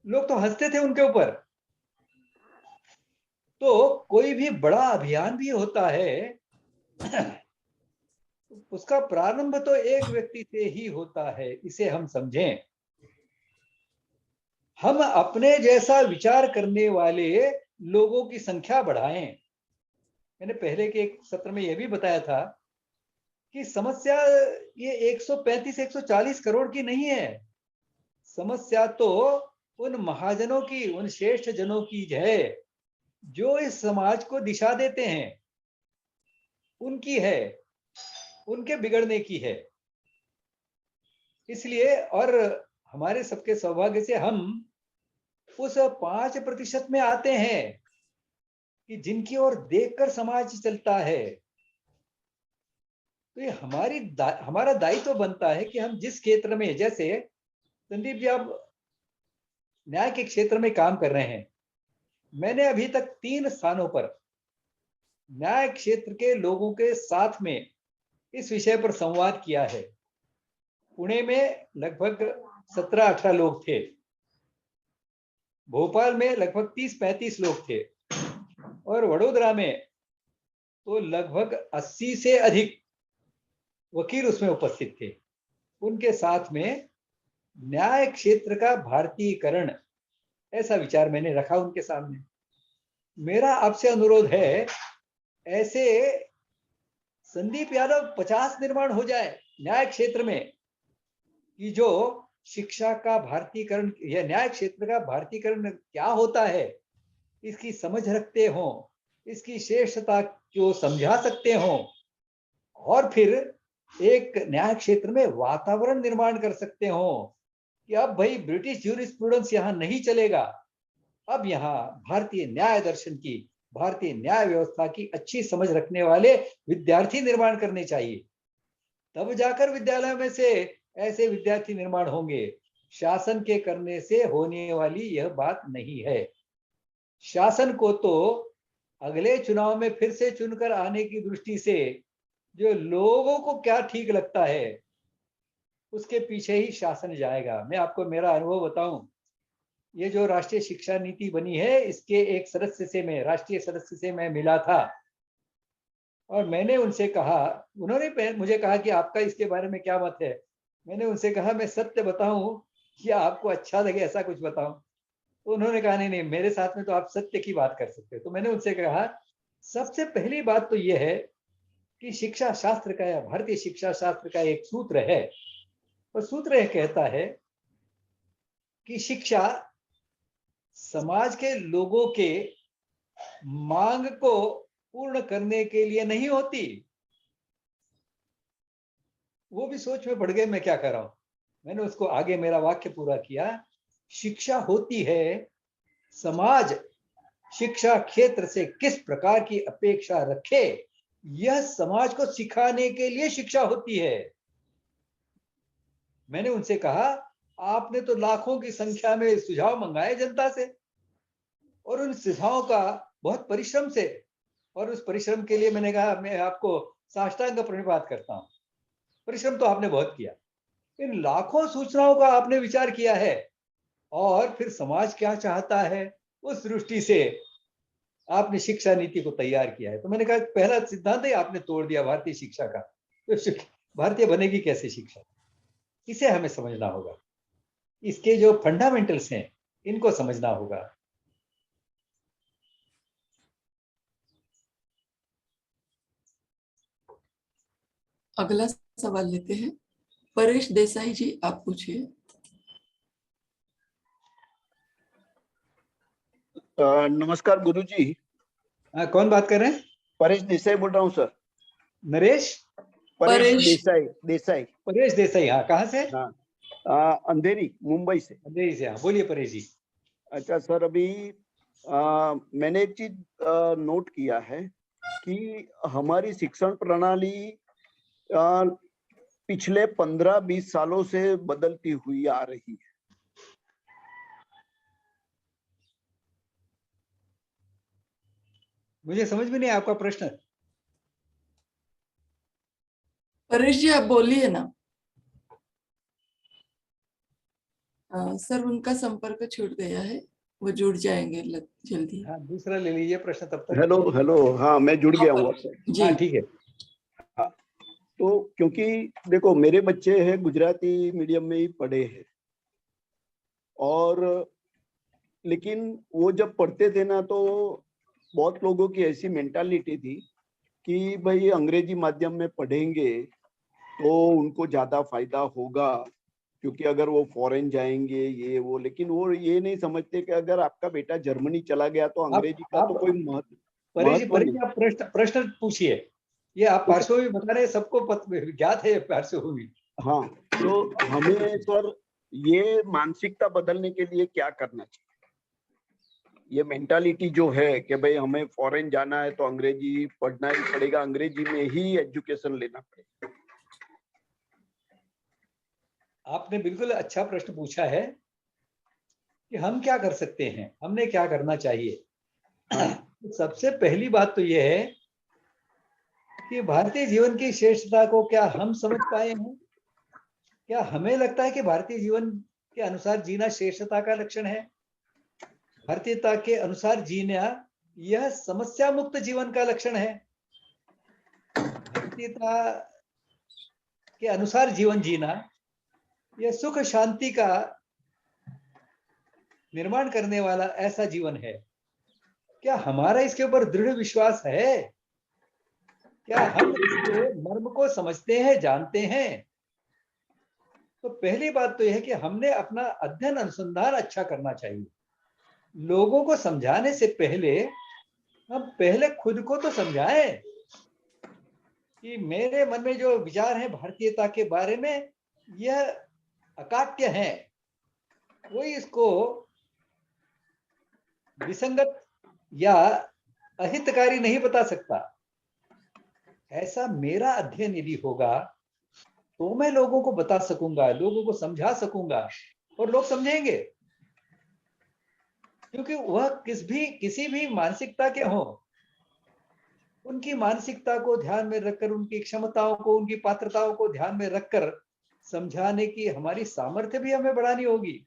लोग तो हंसते थे उनके ऊपर। तो कोई भी बड़ा अभियान भी होता है उसका प्रारंभ तो एक व्यक्ति से ही होता है, इसे हम समझें। हम अपने जैसा विचार करने वाले लोगों की संख्या बढ़ाएं। मैंने पहले के एक सत्र में यह भी बताया था कि समस्या ये 135-140 करोड़ की नहीं है। समस्या तो उन महाजनों की, उन श्रेष्ठ जनों की है जो इस समाज को दिशा देते हैं, उनकी है, उनके बिगड़ने की है। इसलिए और हमारे सबके सौभाग्य से हम उस 5% में आते हैं कि जिनकी ओर देखकर समाज चलता है। तो ये हमारा दायित्व बनता है कि हम जिस क्षेत्र में, जैसे संदीप जी आप न्याय के क्षेत्र में काम कर रहे हैं, मैंने अभी तक 3 स्थानों पर न्याय क्षेत्र के लोगों के साथ में इस विषय पर संवाद किया है। पुणे में लगभग 17-18 लोग थे, भोपाल में लगभग 30-35 लोग थे और वडोदरा में तो लगभग 80 से अधिक वकील उसमें उपस्थित थे। उनके साथ में न्याय क्षेत्र का भारतीयकरण, ऐसा विचार मैंने रखा उनके सामने। मेरा आपसे अनुरोध है, ऐसे संदीप यादव 50 निर्माण हो जाए न्याय क्षेत्र में कि जो शिक्षा का भारतीयकरण या न्याय क्षेत्र का भारतीयकरण क्या होता है इसकी समझ रखते हो, इसकी श्रेष्ठता को समझा सकते हो और फिर एक न्याय क्षेत्र में वातावरण निर्माण कर सकते हो कि अब भाई ब्रिटिश ज्यूरिस्प्रूडेंस यहाँ नहीं चलेगा, अब यहाँ भारतीय न्याय दर्शन की, भारतीय न्याय व्यवस्था की अच्छी समझ रखने वाले विद्यार्थी निर्माण करने चाहिए। तब जाकर विद्यालय में से ऐसे विद्यार्थी निर्माण होंगे। शासन के करने से होने वाली यह बात नहीं है। शासन को तो अगले चुनाव में फिर से चुनकर आने की दृष्टि से जो लोगों को क्या ठीक लगता है उसके पीछे ही शासन जाएगा। मैं आपको मेरा अनुभव बताऊं, ये जो राष्ट्रीय शिक्षा नीति बनी है इसके एक सदस्य से, मैं राष्ट्रीय सदस्य से मैं मिला था और मैंने उनसे कहा, उन्होंने मुझे कहा कि आपका इसके बारे में क्या मत है। मैंने उनसे कहा मैं सत्य बताऊं या आपको अच्छा लगे ऐसा कुछ बताऊं? तो उन्होंने कहा नहीं नहीं, मेरे साथ में तो आप सत्य की बात कर सकते हो। तो मैंने उनसे कहा सबसे पहली बात तो यह है कि शिक्षा शास्त्र का या भारतीय शिक्षा शास्त्र का एक सूत्र है और सूत्र यह कहता है कि शिक्षा समाज के लोगों के मांग को पूर्ण करने के लिए नहीं होती। वो भी सोच में पड़ गए मैं क्या कर रहा हूं। मैंने उसको आगे मेरा वाक्य पूरा किया, शिक्षा होती है समाज शिक्षा क्षेत्र से किस प्रकार की अपेक्षा रखे, यह समाज को सिखाने के लिए शिक्षा होती है। मैंने उनसे कहा आपने तो लाखों की संख्या में सुझाव मंगाए जनता से और उन सुझावों का बहुत परिश्रम से, और उस परिश्रम के लिए मैंने कहा मैं आपको साष्टांग प्रणिपात करता हूं। परिश्रम तो आपने बहुत किया, इन लाखों सूचनाओं का आपने विचार किया है और फिर समाज क्या चाहता है, उस दृष्टि से आपने शिक्षा नीति को तैयार किया है। तो मैंने कहा पहला सिद्धांत ही आपने तोड़ दिया भारतीय शिक्षा का। तो भारतीय बनेगी कैसे शिक्षा, इसे हमें समझना होगा। इसके जो फंडामेंटल्स हैं इनको समझना होगा। अगला सवाल लेते हैं। परेश देसाई जी, आप पूछिए। नमस्कार गुरुजी। हाँ, कौन बात कर रहे हैं? परेश देसाई बोल रहा हूँ सर। नरेश? परेश परेश देसाई। परेश देसाई, हाँ, कहाँ से? हाँ, अंधेरी, मुंबई से। अंधेरी से, हाँ, बोलिए परेश जी। अच्छा सर, अभी मैंने एक चीज नोट किया है कि हमारी शिक्षण प्रणाली पिछले 15-20 सालों से बदलती हुई आ रही है। मुझे समझ में नहीं आपका प्रश्न। परेश जी, आप बोलिए ना। सर, उनका संपर्क छूट गया है, वो जुड़ जाएंगे जल्दी। हाँ, दूसरा ले लीजिए प्रश्न तब तक। हेलो हेलो, हाँ मैं जुड़ गया हूँ आपसे। जी हाँ, ठीक है। हाँ, तो क्योंकि देखो मेरे बच्चे हैं गुजराती मीडियम में ही पढ़े हैं, और लेकिन वो जब पढ़ते थे ना तो बहुत लोगों की ऐसी मेंटालिटी थी कि भाई अंग्रेजी माध्यम में पढ़ेंगे तो उनको ज्यादा फायदा होगा, क्योंकि अगर वो फॉरेन जाएंगे ये वो। लेकिन वो ये नहीं समझते कि अगर आपका बेटा जर्मनी चला गया तो अंग्रेजी का आप तो कोई महत्व परेश नहीं। जी, आप प्रश्न पूछिए। ये आप पार्श्वभूमि बता रहे हैं, सबको ज्ञात है पार्श्वभूमि। हाँ, तो हमें सर ये मानसिकता बदलने के लिए क्या करना चाहिए? ये मेंटालिटी जो है कि भाई हमें फॉरेन जाना है तो अंग्रेजी पढ़ना ही पड़ेगा, अंग्रेजी में ही एजुकेशन लेना पड़ेगा। आपने बिल्कुल अच्छा प्रश्न पूछा है कि हम क्या कर सकते हैं, हमने क्या करना चाहिए। सबसे पहली बात तो यह है कि भारतीय जीवन की श्रेष्ठता को क्या हम समझ पाए हैं? क्या हमें लगता है कि भारतीय जीवन के अनुसार जीना श्रेष्ठता का लक्षण है? भारतीयता के अनुसार जीना यह समस्या मुक्त जीवन का लक्षण है? भारतीयता के अनुसार जीवन जीना यह सुख शांति का निर्माण करने वाला ऐसा जीवन है? क्या हमारा इसके ऊपर दृढ़ विश्वास है? क्या हम इसके मर्म को समझते हैं, जानते हैं? तो पहली बात तो यह है कि हमने अपना अध्ययन अनुसंधान अच्छा करना चाहिए। लोगों को समझाने से पहले हम पहले खुद को तो समझाएं कि मेरे मन में जो विचार है भारतीयता के बारे में यह अकाट्य है, कोई इसको विसंगत या अहितकारी नहीं बता सकता। ऐसा मेरा अध्ययन यदि होगा तो मैं लोगों को बता सकूंगा, लोगों को समझा सकूंगा, और लोग समझेंगे। क्योंकि वह किसी भी मानसिकता के हों, उनकी मानसिकता को ध्यान में रखकर, उनकी क्षमताओं को, उनकी पात्रताओं को ध्यान में रखकर समझाने की हमारी सामर्थ्य भी हमें बढ़ानी होगी।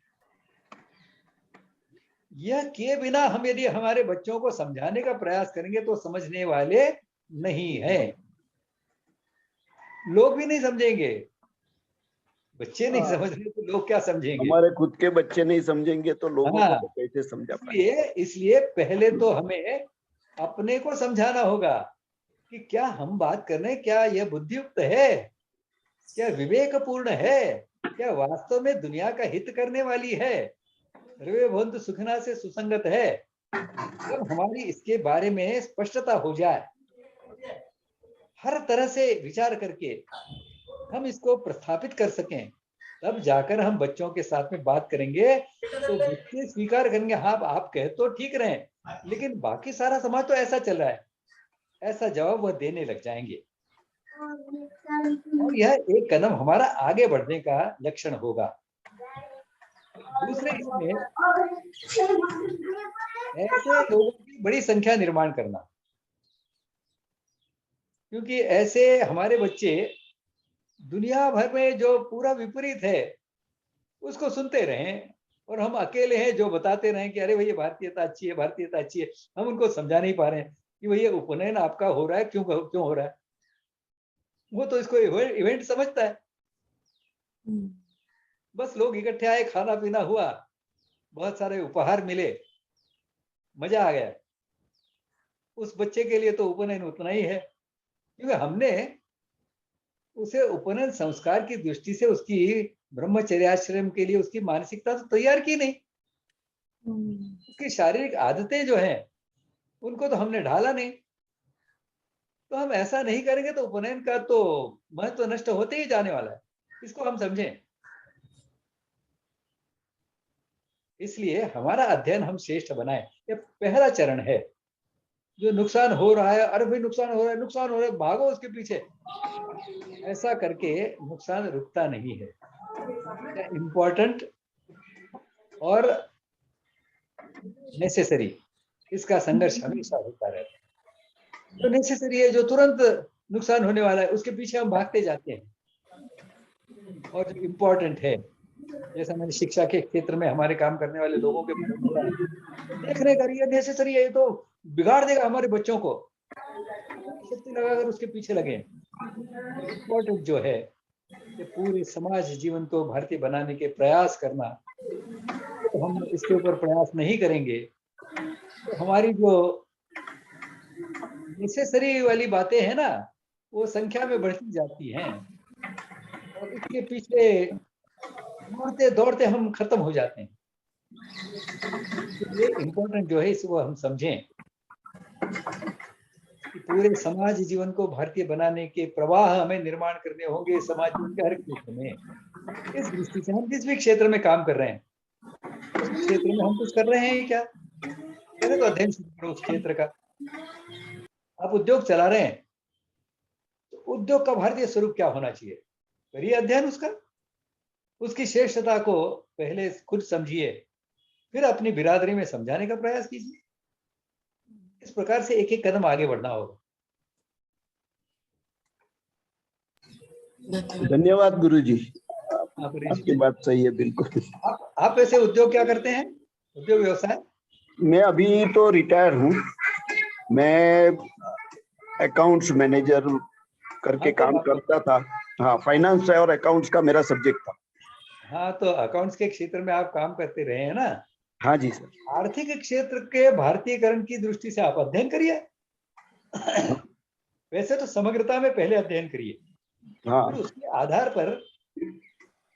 यह किए बिना हम यदि हमारे बच्चों को समझाने का प्रयास करेंगे तो समझने वाले नहीं है, लोग भी नहीं समझेंगे। बच्चे नहीं समझ रहे तो लोग क्या समझेंगे? हमारे खुद के बच्चे नहीं समझेंगे तो लोगों को तो कैसे समझा पाएंगे? इसलिए पहले तो हमें अपने को समझाना होगा कि क्या हम बात कर रहे हैं, क्या यह बुद्धियुक्त है, क्या विवेकपूर्ण है, क्या वास्तव में दुनिया का हित करने वाली है, सर्वे भवन्तु सुखिनः से सुसंगत है। जब हमारी इसके बारे में स्पष्टता हो जाए, हर तरह से विचार करके हम इसको प्रस्थापित कर सकें, तब जाकर हम बच्चों के साथ में बात करेंगे तो बच्चे स्वीकार करेंगे, हाँ आप कहे तो ठीक रहे, लेकिन बाकी सारा समाज तो ऐसा चल रहा है, ऐसा जवाब वह देने लग जाएंगे। और यह एक कदम हमारा आगे बढ़ने का लक्षण होगा। दूसरे, इसमें ऐसे लोगों की बड़ी संख्या निर्माण करना, क्योंकि ऐसे हमारे बच्चे दुनिया भर में जो पूरा विपरीत है उसको सुनते रहें और हम अकेले हैं जो बताते रहे कि अरे भैया भारतीयता अच्छी है, भारतीयता अच्छी है। हम उनको समझा नहीं पा रहे हैं कि भैया उपनयन आपका हो रहा है, क्यों हो रहा है। वो तो इसको इवेंट समझता है। बस लोग इकट्ठे आए, खाना पीना हुआ, बहुत सारे उपहार मिले, मजा आ गया। उस बच्चे के लिए तो उपनयन उतना ही है, क्योंकि हमने उसे उपनयन संस्कार की दृष्टि से उसकी ब्रह्मचर्याश्रम के लिए उसकी मानसिकता तो तैयार की नहीं। उसकी शारीरिक आदतें जो हैं उनको तो हमने ढाला नहीं। तो हम ऐसा नहीं करेंगे तो उपनयन का तो महत्व नष्ट होते ही जाने वाला है, इसको हम समझें। इसलिए हमारा अध्ययन हम श्रेष्ठ बनाए, ये पहला चरण है। जो नुकसान हो रहा है, अरे भाई नुकसान हो रहा है, नुकसान हो रहा है, भागो उसके पीछे, ऐसा करके नुकसान रुकता नहीं है। इम्पोर्टेंट और नेसेसरी, इसका संघर्ष हमेशा होता रहता है। जो नेसेसरी है, जो तुरंत नुकसान होने वाला है, उसके पीछे हम भागते जाते हैं। और जो इम्पोर्टेंट है, जैसा मैंने शिक्षा के क्षेत्र में हमारे काम करने वाले लोगों के बारे में बोला, देखने का ये नेसेसरी है, ये तो बिगाड़ देगा हमारे बच्चों को, शक्ति लगाकर उसके पीछे लगे। इम्पोर्टेंट जो है कि पूरे समाज जीवन को भारतीय बनाने के प्रयास करना, तो हम इसके ऊपर प्रयास नहीं करेंगे तो हमारी जो नेसेसरी वाली बातें हैं ना, वो संख्या में बढ़ती जाती हैं और इसके पीछे दौड़ते दौड़ते हम खत्म हो जाते हैं। इसलिए इम्पोर्टेंट जो है इसको हम समझें कि पूरे समाज जीवन को भारतीय बनाने के प्रवाह हमें निर्माण करने होंगे समाज जीवन के हर क्षेत्र में। इस दृष्टि से हम जिस भी क्षेत्र में काम कर रहे हैं, उस क्षेत्र में हम कुछ कर रहे हैं क्या, पहले तो अध्ययन शुरू करो उस क्षेत्र का। आप उद्योग चला रहे हैं तो उद्योग का भारतीय स्वरूप क्या होना चाहिए, करिए अध्ययन उसका, उसकी श्रेष्ठता को पहले खुद समझिए, फिर अपनी बिरादरी में समझाने का प्रयास कीजिए। इस प्रकार से एक एक कदम आगे बढ़ना होगा। धन्यवाद गुरुजी, आपकी आपकी बात सही है बिल्कुल। आप वैसे उद्योग क्या करते हैं, उद्योग व्यवसाय? मैं अभी तो रिटायर हूँ, मैं अकाउंट्स मैनेजर करके काम करता था। हाँ, फाइनेंस और अकाउंट्स का मेरा सब्जेक्ट था। हाँ, तो अकाउंट्स के क्षेत्र में आप काम करते रहे हैं ना? हाँ जी सर। आर्थिक क्षेत्र के भारतीयकरण की दृष्टि से आप अध्ययन करिए। वैसे तो समग्रता में पहले अध्ययन करिए, हाँ, फिर उसके आधार पर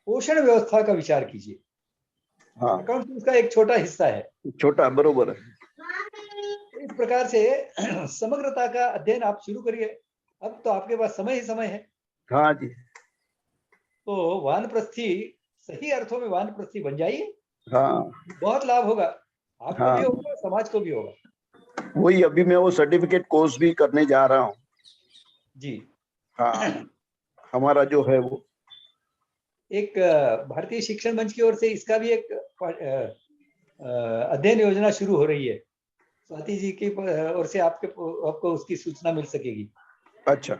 पोषण व्यवस्था का विचार कीजिए। हाँ, अकाउंट्स उसका एक छोटा हिस्सा है, छोटा, बरोबर है। इस प्रकार से समग्रता का अध्ययन आप शुरू करिए। अब तो आपके पास समय ही समय है। हाँ जी। तो वानप्रस्थी, सही अर्थों में वानप्रस्थी बन जाइए। हाँ, बहुत लाभ होगा, आपको हाँ, भी होगा, समाज को भी होगा। वही अभी मैं वो सर्टिफिकेट कोर्स भी करने जा रहा हूँ जी। हाँ, हमारा जो है वो एक भारतीय शिक्षण मंच की ओर से इसका भी एक अध्ययन योजना शुरू हो रही है। स्वाति जी की ओर से आपको उसकी सूचना मिल सकेगी। अच्छा।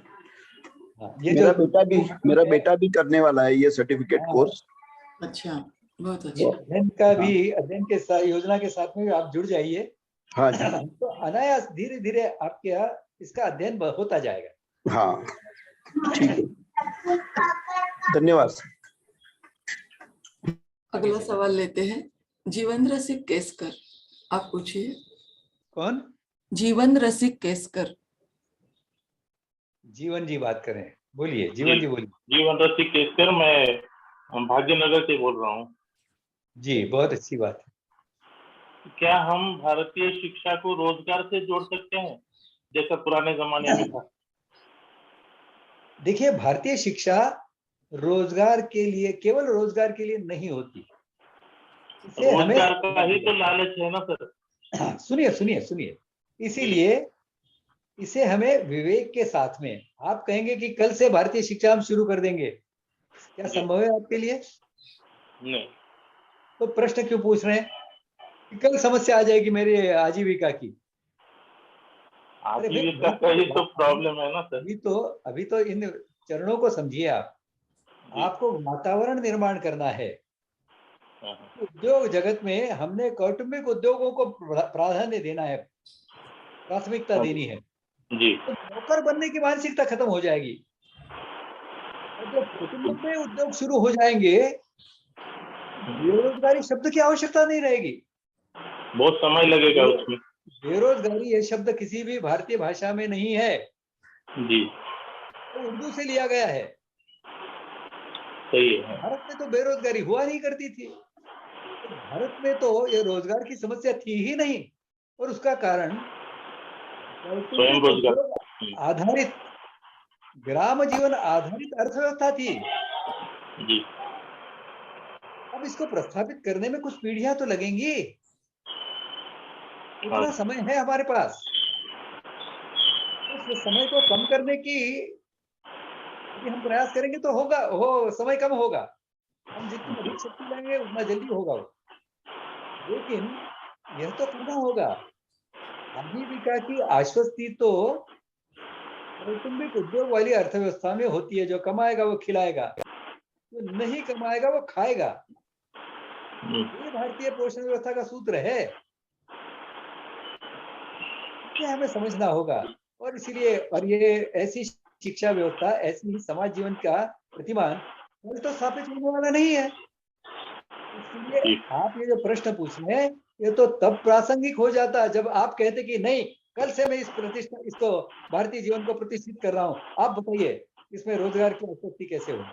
हाँ, ये मेरा बेटा भी करने वाला है ये सर्टिफिकेट कोर्स। अच्छा, बहुत अच्छा। अध्ययन का भी, अध्ययन के साथ, योजना के साथ में आप जुड़ जाइए। हाँ जी। तो अनायास धीरे धीरे आपके यहाँ इसका अध्ययन होता जाएगा। हाँ, ठीक है, धन्यवाद सर। अगला सवाल लेते हैं, जीवन रसिक केसकर, आप पूछिए। कौन? जीवन रसिक केसकर। जीवन जी बात करें, बोलिए जीवन जी, बोलिए। जीवन रसिक केसकर, मैं भाग्यनगर से बोल रहा हूँ। जी, बहुत अच्छी बात है। क्या हम भारतीय शिक्षा को रोजगार से जोड़ सकते हैं जैसा पुराने जमाने में था? देखिए, भारतीय शिक्षा रोजगार के लिए, केवल रोजगार के लिए नहीं होती। इसे हमें, रोजगार का ही तो लालच है ना सर। सुनिए सुनिए सुनिए, इसीलिए इसे हमें विवेक के साथ में, आप कहेंगे कि कल से भारतीय शिक्षा हम शुरू कर देंगे, क्या संभव है आपके लिए? नहीं। तो प्रश्न क्यों पूछ रहे हैं कि कल समस्या आ जाएगी मेरी आजीविका की? आजीविका का ही तो प्रॉब्लम है ना सर। अभी तो इन चरणों को समझिए। आपको वातावरण निर्माण करना है उद्योग जगत में हमने कौटुंबिक उद्योगों को प्राधान्य देना है, प्राथमिकता देनी है, जी तो नौकर बनने की मानसिकता खत्म हो जाएगी। और जब कुटुंब में उद्योग शुरू हो जाएंगे, बेरोजगारी शब्द की आवश्यकता नहीं रहेगी। बहुत समय लगेगा उसमें। बेरोजगारी ये शब्द किसी भी भारतीय भाषा में नहीं है, जी वो उर्दू से लिया गया है। सही है। भारत में तो बेरोजगारी हुआ नहीं करती थी, तो भारत में तो ये रोजगार की समस्या थी ही नहीं, और उसका कारण स्वयं रोजगार। उद्योग आधारित, ग्राम जीवन आधारित अर्थव्यवस्था थी। जी अब इसको प्रस्थापित करने में कुछ पीढ़ियां तो लगेंगी, उतना समय है हमारे पास। उस समय को कम करने की यदि हम प्रयास करेंगे तो होगा, समय कम होगा। हम जितनी अधिक शक्ति लाएंगे उतना जल्दी होगा वो। लेकिन यह तो करना होगा। आजीविका की आश्वस्ति तो कौटुंबिक उद्योग वाली अर्थव्यवस्था में होती है। जो कमाएगा वो खिलाएगा, जो नहीं कमाएगा वो खाएगा। ये भारतीय पोषण व्यवस्था का सूत्र है, ये हमें समझना होगा। और इसीलिए, और ये ऐसी शिक्षा व्यवस्था, ऐसी ही समाज जीवन का प्रतिमान कल तो स्थापित होने वाला नहीं है। इसलिए आप ये जो प्रश्न पूछ रहे हैं, ये तो तब प्रासंगिक हो जाता जब आप कहते कि नहीं, कल से मैं इसको भारतीय जीवन को प्रतिष्ठित कर रहा हूं, आप बताइए इसमें रोजगार की उत्पत्ति कैसे होगी।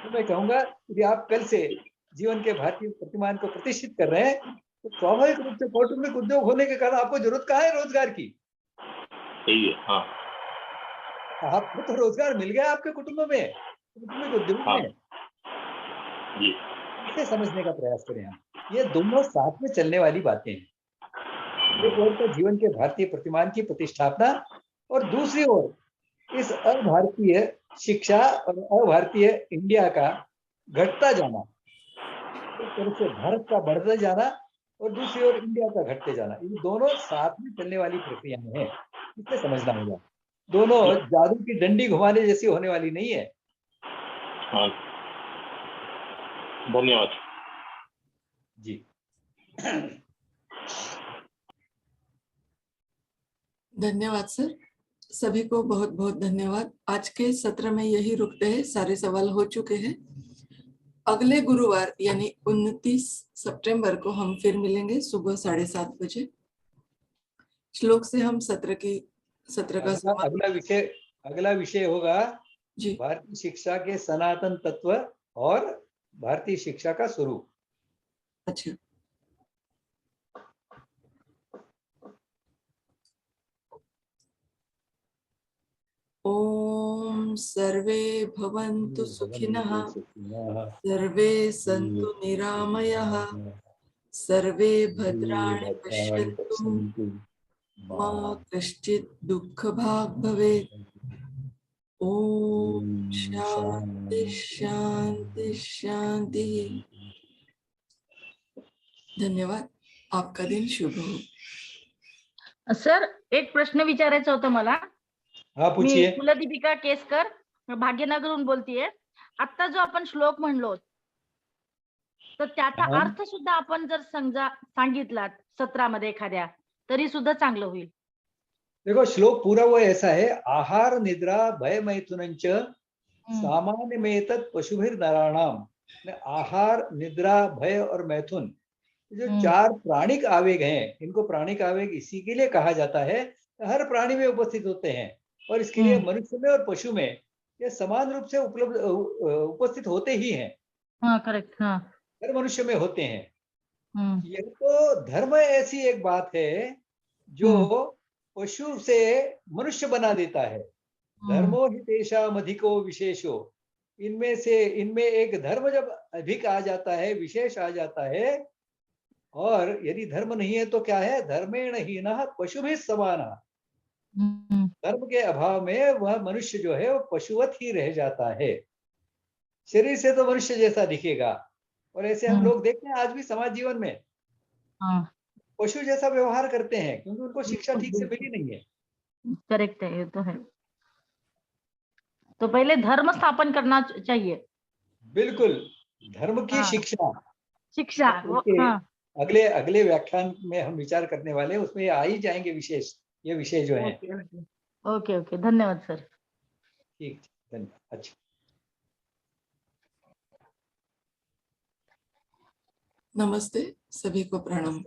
तो मैं कहूंगा यदि आप कल से जीवन के भारतीय प्रतिमान को प्रतिष्ठित कर रहे हैं, तो स्वाभाविक रूप से कौटुंबिक उद्योग होने के कारण आपको जरूरत कहाँ है रोजगार की। सही है। हाँ आपको तो रोजगार मिल गया आपके कुटुंब में, कौटुंबिक उद्योग में। जी इसे समझने का प्रयास करें हम। ये दोनों साथ में चलने वाली बातें हैं। एक ओर तो जीवन के भारतीय प्रतिमान की प्रतिष्ठापना, और दूसरी ओर इस अभारतीय शिक्षा और अभारतीय इंडिया का घटता जाना। एक तरफ से भारत का बढ़ते जाना और दूसरी ओर इंडिया का घटते जाना, ये दोनों साथ में चलने वाली प्रक्रियाएं हैं। इसे समझना होगा। दोनों जादू की डंडी घुमाने जैसी होने वाली नहीं है। हाँ धन्यवाद जी धन्यवाद सर, सभी को बहुत बहुत धन्यवाद। आज के सत्र में यही रुकते हैं, सारे सवाल हो चुके हैं। अगले गुरुवार यानी 29 सितंबर को हम फिर मिलेंगे सुबह 7:30 बजे। श्लोक से हम सत्र का अगला विषय होगा जी। भारतीय शिक्षा के सनातन तत्व और भारतीय शिक्षा का स्वरूप। अच्छा, ओम सर्वे भवन्तु सुखिनः, सर्वे सन्तु निरामयाः, सर्वे भद्राणि पश्यन्तु, मा कश्चित् दुःखभाग् भवेत्। ओम शांति शांति शांति। धन्यवाद, आपका दिन शुभ हो। सर, एक प्रश्न विचारायचा होता मला। हा पूछिए। मी कुलदीपिका केसकर भाग्यनगरहून बोलतीये। आता जो आपण श्लोक म्हणलो, तर त्याचा अर्थ सुद्धा आपण जर सांगितला सत्रामध्ये एखाद्या, तरी सुद्धा चांगलं होईल। देखो श्लोक पूरा वो ऐसा है, आहार निद्रा भय मैथुनंच सामान्य में तत् पशुभिर नराणाम। आहार निद्रा भय और मैथुन, जो चार प्राणिक आवेग हैं, इनको प्राणिक आवेग इसी के लिए कहा जाता है, हर प्राणी में उपस्थित होते हैं। और इसके लिए मनुष्य में और पशु में ये समान रूप से उपस्थित होते ही हैं। हाँ करेक्ट। हाँ हर मनुष्य में होते हैं। यह तो धर्म ऐसी एक बात है जो पशु से मनुष्य बना देता है। धर्मो हितेषाम अधिको विशेषो, इनमें एक धर्म जब अधिक आ जाता है, विशेष आ जाता है, और यदि धर्म नहीं है तो क्या है, धर्मेण हीनः पशुभिः समानः। धर्म के अभाव में वह मनुष्य जो है वो पशुवत ही रह जाता है। शरीर से तो मनुष्य जैसा दिखेगा, और ऐसे हम लोग देखते हैं आज भी समाज जीवन में पशु जैसा व्यवहार करते हैं, क्योंकि उनको शिक्षा ठीक से मिली नहीं है। करेक्ट है, ये तो है। तो पहले धर्म स्थापन करना चाहिए। बिल्कुल, धर्म की हाँ। शिक्षा शिक्षा उनके हाँ अगले अगले व्याख्यान में हम विचार करने वाले हैं, उसमें आ ही जाएंगे विशेष ये विषय जो है। ओके ओके ओके ओके धन्यवाद सर। ठीक, धन्यवाद। अच्छा, नमस्ते, सभी को प्रणाम।